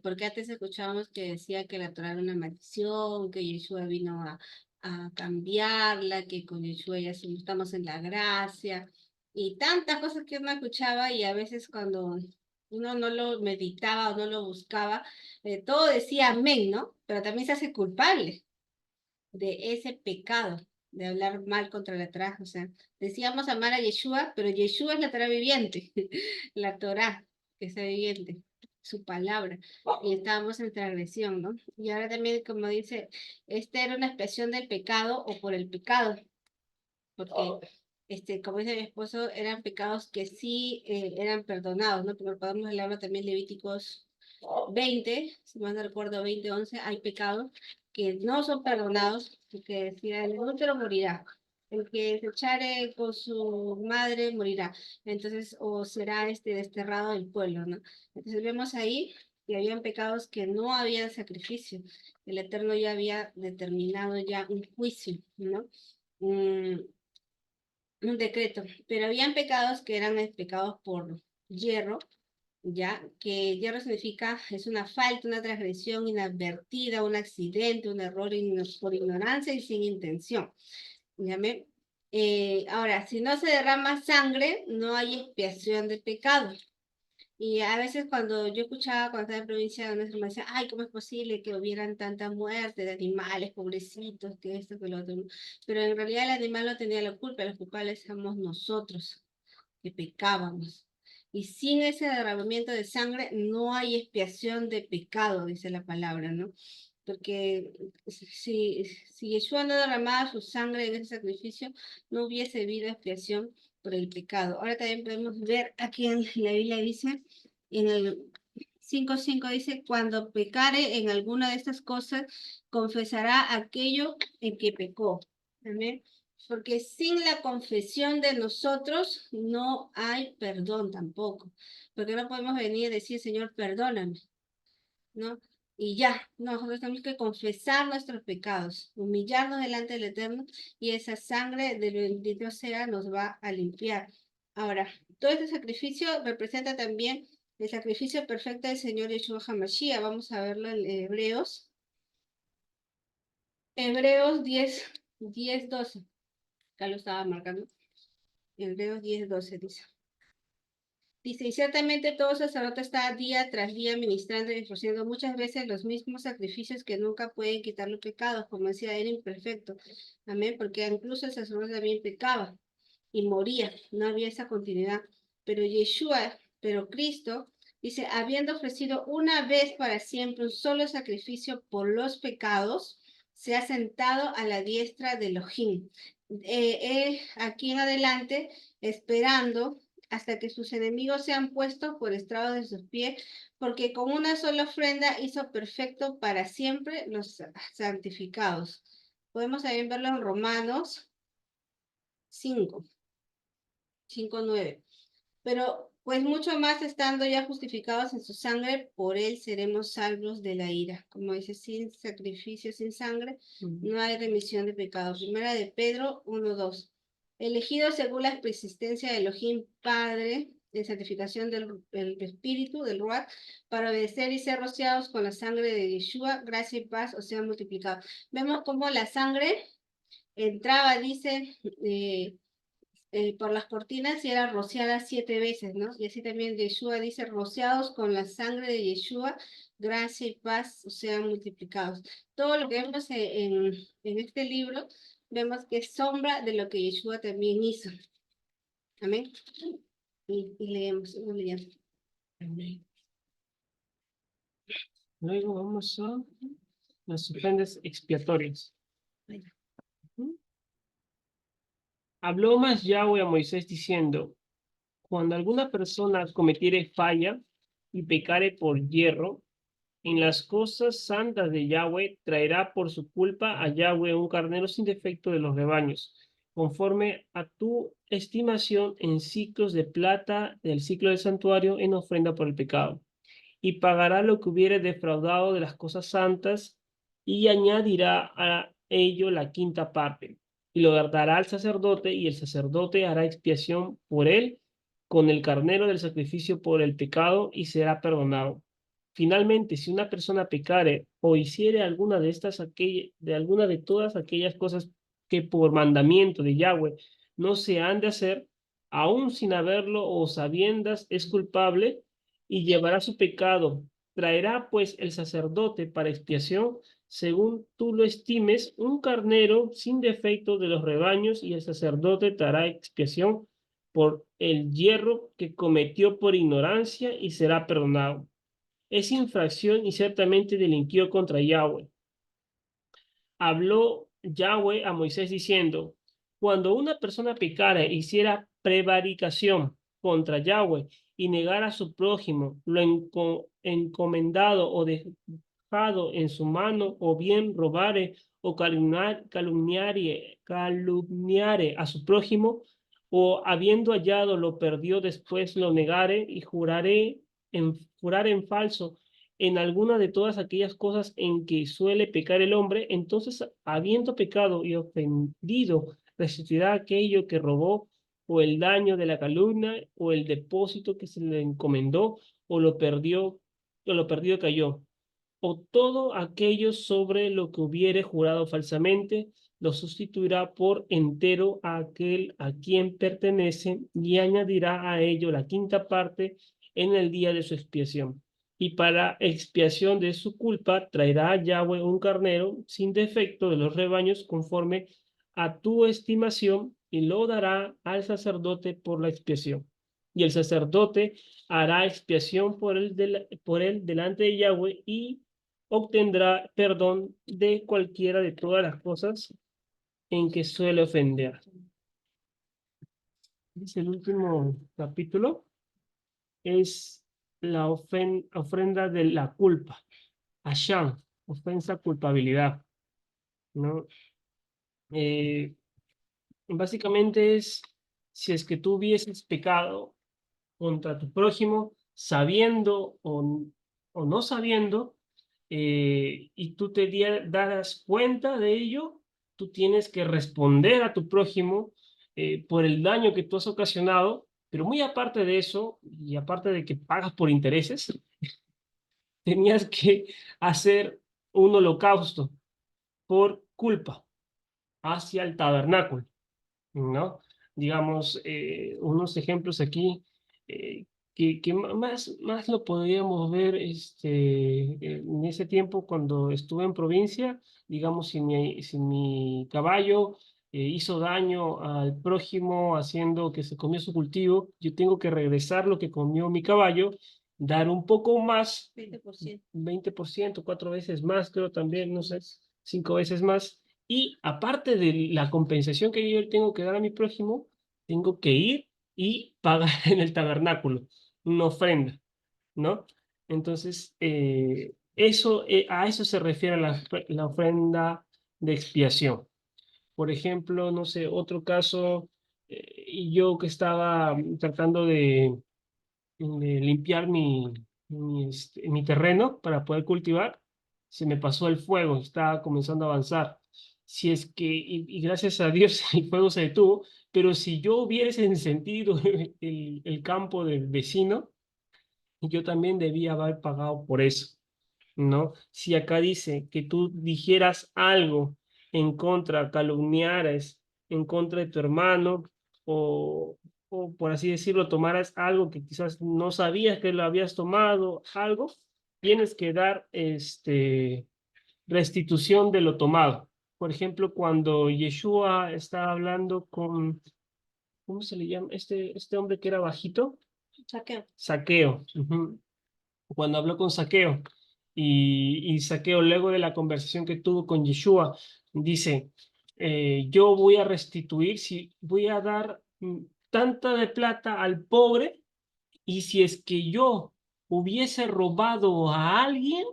Speaker 2: Porque antes escuchábamos que decía que la Torá era una maldición, que Yeshua vino a cambiarla, que con Yeshua ya estamos en la gracia, y tantas cosas que uno escuchaba, y a veces cuando uno no lo meditaba o no lo buscaba, todo decía amén, ¿no? Pero también se hace culpable de ese pecado, de hablar mal contra la Torá. O sea, decíamos amar a Yeshua, pero Yeshua es la Torá viviente, la Torá que está viviente, su palabra, y estábamos en transgresión, ¿no? Y ahora también, como dice, esta era una expresión del pecado o por el pecado, porque como dice mi esposo, eran pecados que sí eran perdonados, ¿no? Porque podemos hablar también Levíticos 20, si mal no recuerdo, 20:11, hay pecados que no son perdonados, porque decía, el útero morirá, el que se echare con su madre morirá, entonces, o será desterrado del pueblo, ¿no? Entonces vemos ahí que habían pecados que no había sacrificio, el Eterno ya había determinado ya un juicio, ¿no? Un decreto, pero habían pecados que eran pecados por hierro, ya que hierro significa es una falta, una transgresión inadvertida, un accidente, un error por ignorancia y sin intención. ¿Llamé? Ahora, si no se derrama sangre, no hay expiación de pecado. Y a veces cuando yo escuchaba, cuando estaba en provincia, me decía, ay, ¿cómo es posible que hubieran tanta muerte de animales, pobrecitos, que esto, que lo otro? Pero en realidad el animal no tenía la culpa, los culpables somos nosotros, que pecábamos. Y sin ese derramamiento de sangre no hay expiación de pecado, dice la palabra, ¿no? Porque si Yeshua no derramaba su sangre en ese sacrificio, no hubiese habido expiación por el pecado. Ahora también podemos ver aquí en la Biblia dice, en el 5:5 dice, cuando pecare en alguna de estas cosas, confesará aquello en que pecó. Amén. Porque sin la confesión de nosotros no hay perdón tampoco. Porque no podemos venir y decir, Señor, perdóname, ¿no? Y ya, nosotros tenemos que confesar nuestros pecados, humillarnos delante del Eterno y esa sangre del bendito sea nos va a limpiar. Ahora, todo este sacrificio representa también el sacrificio perfecto del Señor Yeshua HaMashiach. Vamos a verlo en Hebreos. Hebreos 10:12. Acá lo estaba marcando. Hebreos 10:12 dice. Dice, y ciertamente todo sacerdote está día tras día ministrando y ofreciendo muchas veces los mismos sacrificios que nunca pueden quitar los pecados, como decía, era imperfecto. Amén, porque incluso el sacerdote también pecaba y moría, no había esa continuidad. Pero Cristo, dice, habiendo ofrecido una vez para siempre un solo sacrificio por los pecados, se ha sentado a la diestra de Elohim. Aquí en adelante, esperando hasta que sus enemigos sean puestos por estrado de sus pies, porque con una sola ofrenda hizo perfecto para siempre los santificados. Podemos también verlo en Romanos 5:9. Pero pues mucho más estando ya justificados en su sangre, por él seremos salvos de la ira. Como dice, sin sacrificio, sin sangre, no hay remisión de pecados. Primera de Pedro 1:2. Elegidos según la persistencia de Elohim Padre, en santificación del Espíritu, del Ruach, para obedecer y ser rociados con la sangre de Yeshua, gracia y paz os sean multiplicados. Vemos cómo la sangre entraba, dice, por las cortinas y era rociada 7 veces, ¿no? Y así también Yeshua dice, rociados con la sangre de Yeshua, gracia y paz sean multiplicados. Todo lo que vemos en este libro, vemos que es sombra de lo que Yeshua también hizo. Amén. Y leemos.
Speaker 1: Amén. Luego vamos a las ofrendas expiatorias. Habló más Yahweh a Moisés diciendo, cuando alguna persona cometiere falla y pecare por hierro, en las cosas santas de Yahweh traerá por su culpa a Yahweh un carnero sin defecto de los rebaños, conforme a tu estimación en ciclos de plata del ciclo del santuario en ofrenda por el pecado. y pagará lo que hubiere defraudado de las cosas santas, y añadirá a ello la quinta parte, y lo dará al sacerdote, y el sacerdote hará expiación por él con el carnero del sacrificio por el pecado, y será perdonado. Finalmente, si una persona pecare o hiciere alguna alguna de todas aquellas cosas que por mandamiento de Yahweh no se han de hacer, aun sin haberlo o sabiendas, es culpable y llevará su pecado. Traerá pues el sacerdote para expiación, según tú lo estimes, un carnero sin defecto de los rebaños, y el sacerdote te hará expiación por el yerro que cometió por ignorancia, y será perdonado. Es infracción y ciertamente delinquió contra Yahweh. Habló Yahweh a Moisés diciendo: cuando una persona pecara e hiciera prevaricación contra Yahweh y negara a su prójimo lo encomendado o dejado en su mano, o bien robare o calumniare a su prójimo, o habiendo hallado lo perdió, después lo negare y jurar en falso en alguna de todas aquellas cosas en que suele pecar el hombre, entonces, habiendo pecado y ofendido, restituirá aquello que robó, o el daño de la calumnia, o el depósito que se le encomendó, o lo perdido cayó, o todo aquello sobre lo que hubiere jurado falsamente, lo sustituirá por entero a aquel a quien pertenece, y añadirá a ello la quinta parte en el día de su expiación. Y para expiación de su culpa traerá a Yahweh un carnero sin defecto de los rebaños, conforme a tu estimación, y lo dará al sacerdote por la expiación. Y el sacerdote hará expiación por él delante de Yahweh, y obtendrá perdón de cualquiera de todas las cosas en que suele ofender. Es el último capítulo. Es la ofrenda de la culpa. Asham, ofensa, culpabilidad, ¿no? Básicamente es, si es que tú hubieses pecado contra tu prójimo, sabiendo o no sabiendo, y tú te darás cuenta de ello, tú tienes que responder a tu prójimo por el daño que tú has ocasionado, pero muy aparte de eso, y aparte de que pagas por intereses, tenías que hacer un holocausto por culpa hacia el tabernáculo, ¿no? Digamos, unos ejemplos aquí que más lo podríamos ver en ese tiempo cuando estuve en provincia. Digamos, si mi caballo hizo daño al prójimo haciendo que se comió su cultivo, yo tengo que regresar lo que comió mi caballo, dar un poco más,
Speaker 2: 20%.
Speaker 1: 20%, 4 veces más, creo también, no sé, 5 veces más. Y aparte de la compensación que yo tengo que dar a mi prójimo, tengo que ir y pagar en el tabernáculo una ofrenda, ¿no? Entonces, a eso se refiere la ofrenda de expiación. Por ejemplo, no sé, otro caso, y yo que estaba tratando de limpiar mi terreno para poder cultivar, se me pasó el fuego, estaba comenzando a avanzar. Si es que, y gracias a Dios el fuego se detuvo, pero si yo hubiese encendido el campo del vecino, yo también debía haber pagado por eso, ¿no? Si acá dice que tú dijeras algo en contra, calumniaras en contra de tu hermano, o por así decirlo, tomaras algo que quizás no sabías que lo habías tomado, algo, tienes que dar restitución de lo tomado. Por ejemplo, cuando Yeshua estaba hablando con, ¿cómo se le llama? Este hombre que era bajito,
Speaker 2: Saqueo.
Speaker 1: Zaqueo. Ujú. Cuando habló con Zaqueo, y Zaqueo, luego de la conversación que tuvo con Yeshua, dice, yo voy a restituir, si voy a dar tanta de plata al pobre, y si es que yo hubiese robado a alguien,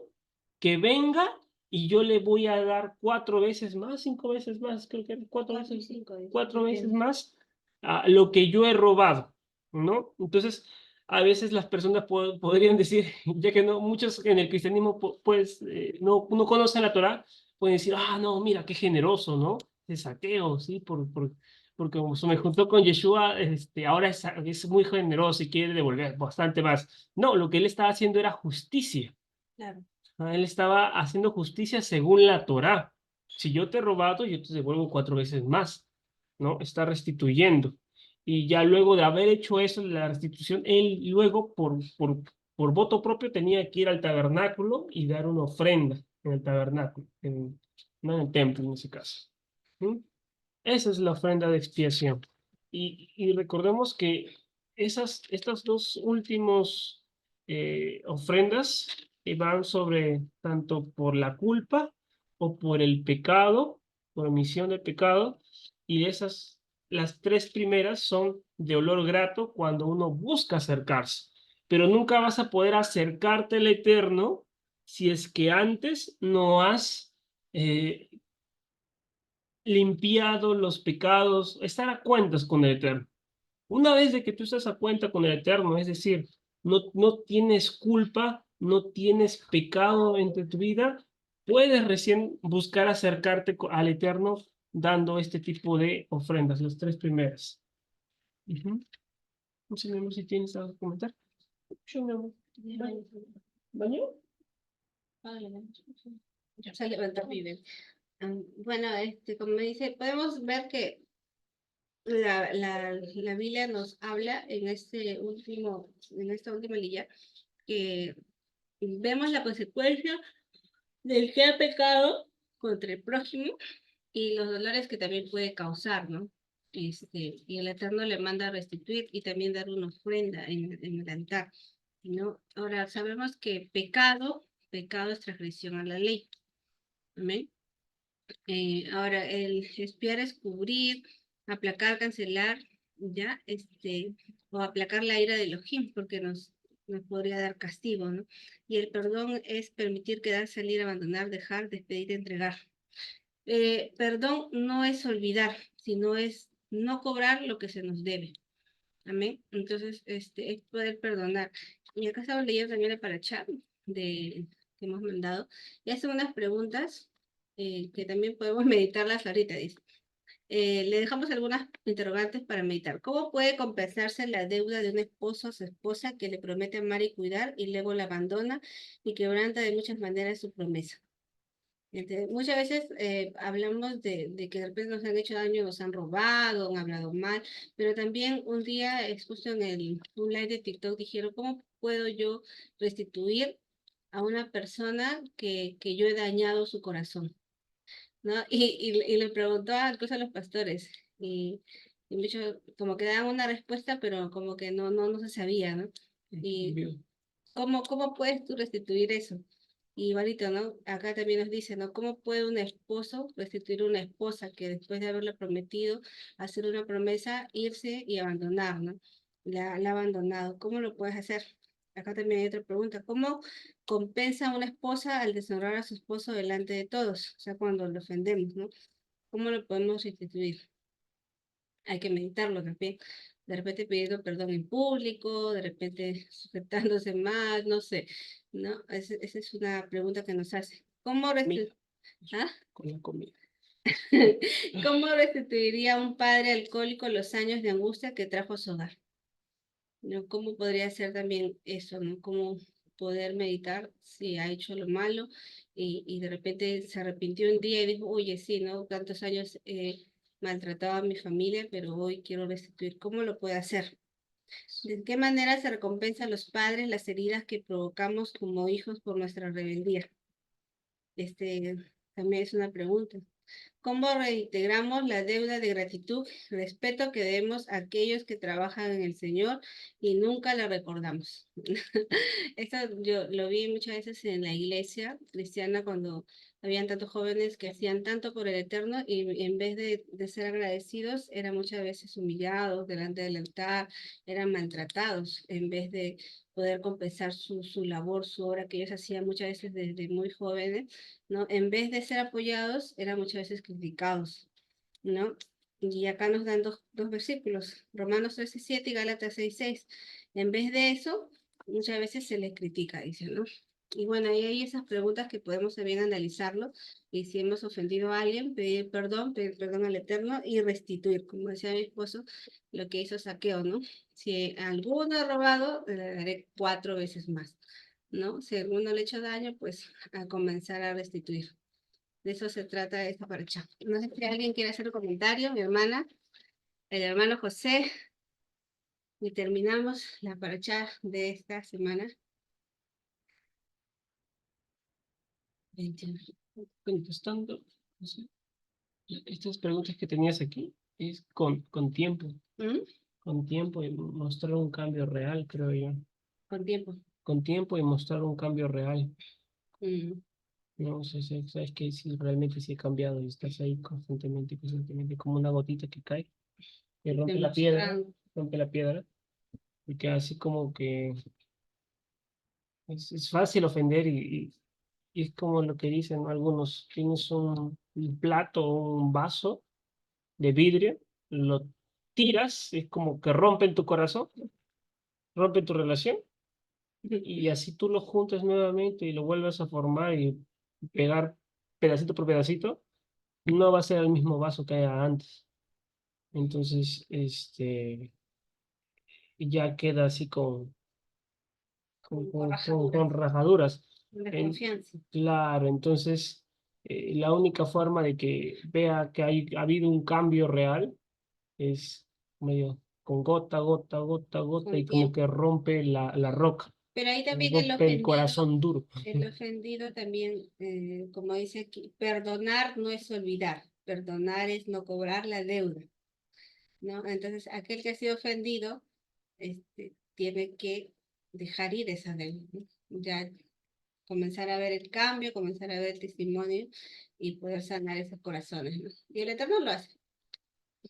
Speaker 1: que venga y yo le voy a dar 4 veces más, 5 veces más, creo que 4 veces,
Speaker 2: 5,
Speaker 1: 4 veces más a lo que yo he robado, ¿no? Entonces, a veces las personas podrían decir, ya que no, muchos en el cristianismo pues no conocen la Torá, pueden decir, ah, no, mira, qué generoso, ¿no? De saqueo, ¿sí? Porque como se me juntó con Yeshua, ahora es muy generoso y quiere devolver bastante más. No, lo que él estaba haciendo era justicia.
Speaker 2: Claro.
Speaker 1: Él estaba haciendo justicia según la Torá. Si yo te he robado, yo te devuelvo 4 veces más, ¿no? Está restituyendo. Y ya luego de haber hecho eso, la restitución, él luego, por voto propio, tenía que ir al tabernáculo y dar una ofrenda en el tabernáculo, no en el templo en ese caso. ¿Mm? Esa es la ofrenda de expiación. Y recordemos que estas dos últimos ofrendas van sobre tanto por la culpa o por el pecado, por omisión del pecado, y las 3 primeras son de olor grato cuando uno busca acercarse, pero nunca vas a poder acercarte al Eterno si es que antes no has eh, limpiado los pecados, estar a cuentas con el Eterno. Una vez de que tú estás a cuenta con el Eterno, es decir, no tienes culpa, no tienes pecado entre tu vida, puedes recién buscar acercarte al Eterno dando este tipo de ofrendas, las 3 primeras. No sé, mi amor, si tienes algo que comentar. Yo, mi amor. ¿Baño?
Speaker 2: Ya se levantó mi bebé. Bueno, como dice, podemos ver que la Biblia nos habla en esta última lilla, que vemos la consecuencia del que ha pecado contra el prójimo y los dolores que también puede causar, ¿no? Y el Eterno le manda a restituir y también dar una ofrenda en el altar, ¿no? Ahora, sabemos que pecado es transgresión a la ley. Amén. Ahora, el expiar es cubrir, aplacar, cancelar, ¿ya? O aplacar la ira de Elohim, porque nos podría dar castigo, ¿no? Y el perdón es permitir, quedar, salir, abandonar, dejar, despedir, entregar. Perdón no es olvidar, sino es no cobrar lo que se nos debe. Amén. Entonces, es poder perdonar. Y acá estamos leyendo también el parachá que hemos mandado. Y hacen unas preguntas que también podemos meditarlas ahorita, dice. Le dejamos algunas interrogantes para meditar. ¿Cómo puede compensarse la deuda de un esposo a su esposa que le promete amar y cuidar y luego la abandona y quebranta de muchas maneras su promesa? Muchas veces hablamos de que de repente nos han hecho daño, nos han robado, han hablado mal, pero también un día, justo en un live de TikTok, dijeron, ¿cómo puedo yo restituir a una persona que yo he dañado su corazón? ¿No? Y le preguntó incluso a los pastores, y muchos como que daban una respuesta, pero como que no se sabía, ¿no? Y ¿cómo puedes tú restituir eso? Y igualito, ¿no? Acá también nos dice, ¿no? ¿Cómo puede un esposo restituir a una esposa que después de haberle prometido hacer una promesa, irse y abandonar, ¿no? La ha abandonado. ¿Cómo lo puedes hacer? Acá también hay otra pregunta. ¿Cómo compensa a una esposa al deshonrar a su esposo delante de todos? O sea, cuando lo ofendemos, ¿no? ¿Cómo lo podemos restituir? Hay que meditarlo también. De repente pidiendo perdón en público, de repente sujetándose más, no sé, ¿no? Esa es una pregunta que nos hace. ¿Cómo restituir? ¿Ah?
Speaker 1: Con la comida.
Speaker 2: ¿Cómo restituiría un padre alcohólico los años de angustia que trajo a su hogar? ¿No? ¿Cómo podría ser también eso, ¿no? ¿Cómo poder meditar si ha hecho lo malo y de repente se arrepintió un día y dijo, oye, sí, ¿no? Tantos años maltrataba a mi familia, pero hoy quiero restituir. ¿Cómo lo puede hacer? ¿De qué manera se recompensa a los padres las heridas que provocamos como hijos por nuestra rebeldía? También es una pregunta. ¿Cómo reintegramos la deuda de gratitud, respeto que debemos a aquellos que trabajan en el Señor y nunca la recordamos? Esto yo lo vi muchas veces en la iglesia cristiana cuando habían tantos jóvenes que hacían tanto por el Eterno y en vez de ser agradecidos eran muchas veces humillados delante del altar, eran maltratados en vez de poder compensar su labor, su obra que ellos hacían muchas veces desde muy jóvenes, ¿no? En vez de ser apoyados, eran muchas veces criticados, ¿no? Y acá nos dan dos versículos, Romanos 13:7 y Gálatas 6:6. En vez de eso, muchas veces se les critica, dice, ¿no? Y bueno, ahí hay esas preguntas que podemos también analizarlo. Y si hemos ofendido a alguien, pedir perdón al Eterno y restituir, como decía mi esposo, lo que hizo Saqueo, ¿no? Si alguno ha robado, le daré 4 veces más, ¿no? Si alguno le ha hecho daño, pues a comenzar a restituir. De eso se trata esta paracha. No sé si alguien quiere hacer un comentario, mi hermana, el hermano José, y terminamos la paracha de esta semana. 21.
Speaker 1: Contestando, no sé, estas preguntas que tenías aquí es con tiempo.
Speaker 2: ¿Mm?
Speaker 1: Con tiempo y mostrar un cambio real, creo yo.
Speaker 2: Con tiempo.
Speaker 1: Con tiempo y mostrar un cambio real.
Speaker 2: Mm.
Speaker 1: No sé si sabes que si realmente sí he cambiado y estás ahí constantemente, como una gotita que cae y
Speaker 2: Demostrando.
Speaker 1: rompe la piedra, y que así como que es fácil ofender y es como lo que dicen, ¿no? Algunos, tienes un plato o un vaso de vidrio, lo tiras, es como que rompen tu corazón, rompen tu relación. Y así tú lo juntas nuevamente y lo vuelves a formar y pegar pedacito por pedacito, no va a ser el mismo vaso que era antes. Entonces, ya queda así con rajaduras.
Speaker 2: De
Speaker 1: En-
Speaker 2: confianza.
Speaker 1: claro, entonces la única forma de que vea que ha habido un cambio real es medio con gota, gota, gota, gota
Speaker 2: Con
Speaker 1: y como
Speaker 2: tiempo.
Speaker 1: que rompe la roca,
Speaker 2: Pero ahí también
Speaker 1: rompe el corazón duro.
Speaker 2: el ofendido también, como dice aquí, perdonar no es olvidar, perdonar es no cobrar la deuda, ¿no? Entonces, aquel que ha sido ofendido, tiene que dejar ir esa deuda, ¿no? Ya comenzar a ver el cambio, comenzar a ver el testimonio y poder sanar esos corazones, ¿no? Y el Eterno lo hace.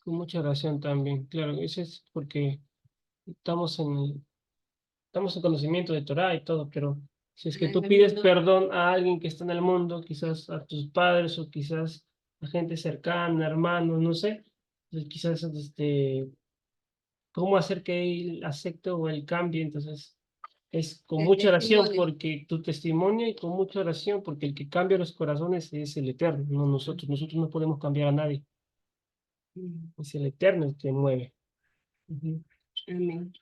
Speaker 1: Con mucha oración también, claro, eso es porque estamos en, estamos en conocimiento de Torah y todo, pero si es que
Speaker 2: En
Speaker 1: tú
Speaker 2: el
Speaker 1: pides
Speaker 2: mundo,
Speaker 1: perdón a alguien que está en el mundo, quizás a tus padres o quizás a gente cercana, hermanos, no sé, pues quizás cómo hacer que él acepte o él cambie, entonces es con
Speaker 2: el
Speaker 1: mucha oración
Speaker 2: testimonio.
Speaker 1: porque tu testimonio y con mucha oración porque el que cambia los corazones es el Eterno, no nosotros no podemos cambiar a nadie,
Speaker 2: Mm.
Speaker 1: es el Eterno el que mueve. Ujú.
Speaker 2: Amén.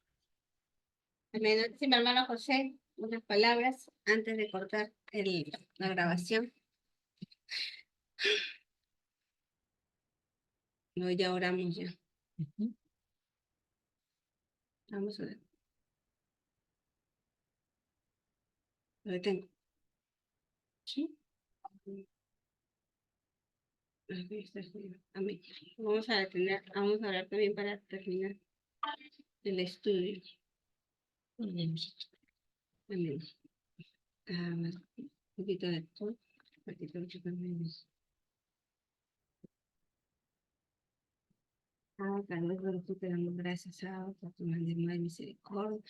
Speaker 2: Amén. Sí, mi hermano José, unas palabras antes de cortar la grabación. No, ya oramos ya.
Speaker 1: Ujú.
Speaker 2: Vamos a ver. Lo detengo.
Speaker 1: Sí.
Speaker 2: Amén. Vamos a detener, vamos a hablar también para terminar el estudio. Amén. Un poquito de todo. Un poquito de también. Carlos, bueno, tú te damos gracias, por tu grande misericordia,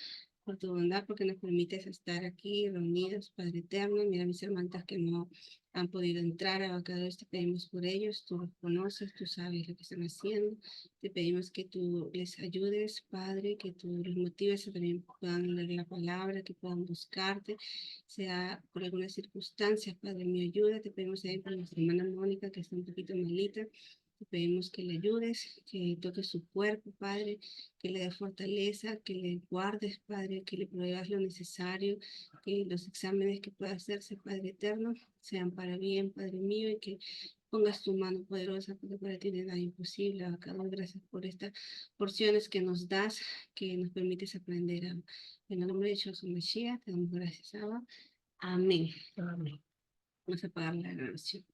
Speaker 2: por tu bondad, porque nos permites estar aquí reunidos, Padre Eterno. Mira mis hermanas que no han podido entrar a Bacados, te pedimos por ellos, tú los conoces, tú sabes lo que están haciendo. Te pedimos que tú les ayudes, Padre, que tú los motives a también puedan leer la palabra, que puedan buscarte, sea por alguna circunstancia, Padre mío, ayuda. Te pedimos también por nuestra hermana Mónica, que está un poquito malita. Te pedimos que le ayudes, que toques su cuerpo, Padre, que le dé fortaleza, que le guardes, Padre, que le proveas lo necesario, que los exámenes que pueda hacerse, Padre eterno, sean para bien, Padre mío, y que pongas tu mano poderosa, porque para ti no hay nada imposible. Abacado, gracias por estas porciones que nos das, que nos permites aprender. En el nombre de Jesús Mesías, te damos gracias, Abba. Amén.
Speaker 1: Amén.
Speaker 2: Vamos a apagar la grabación.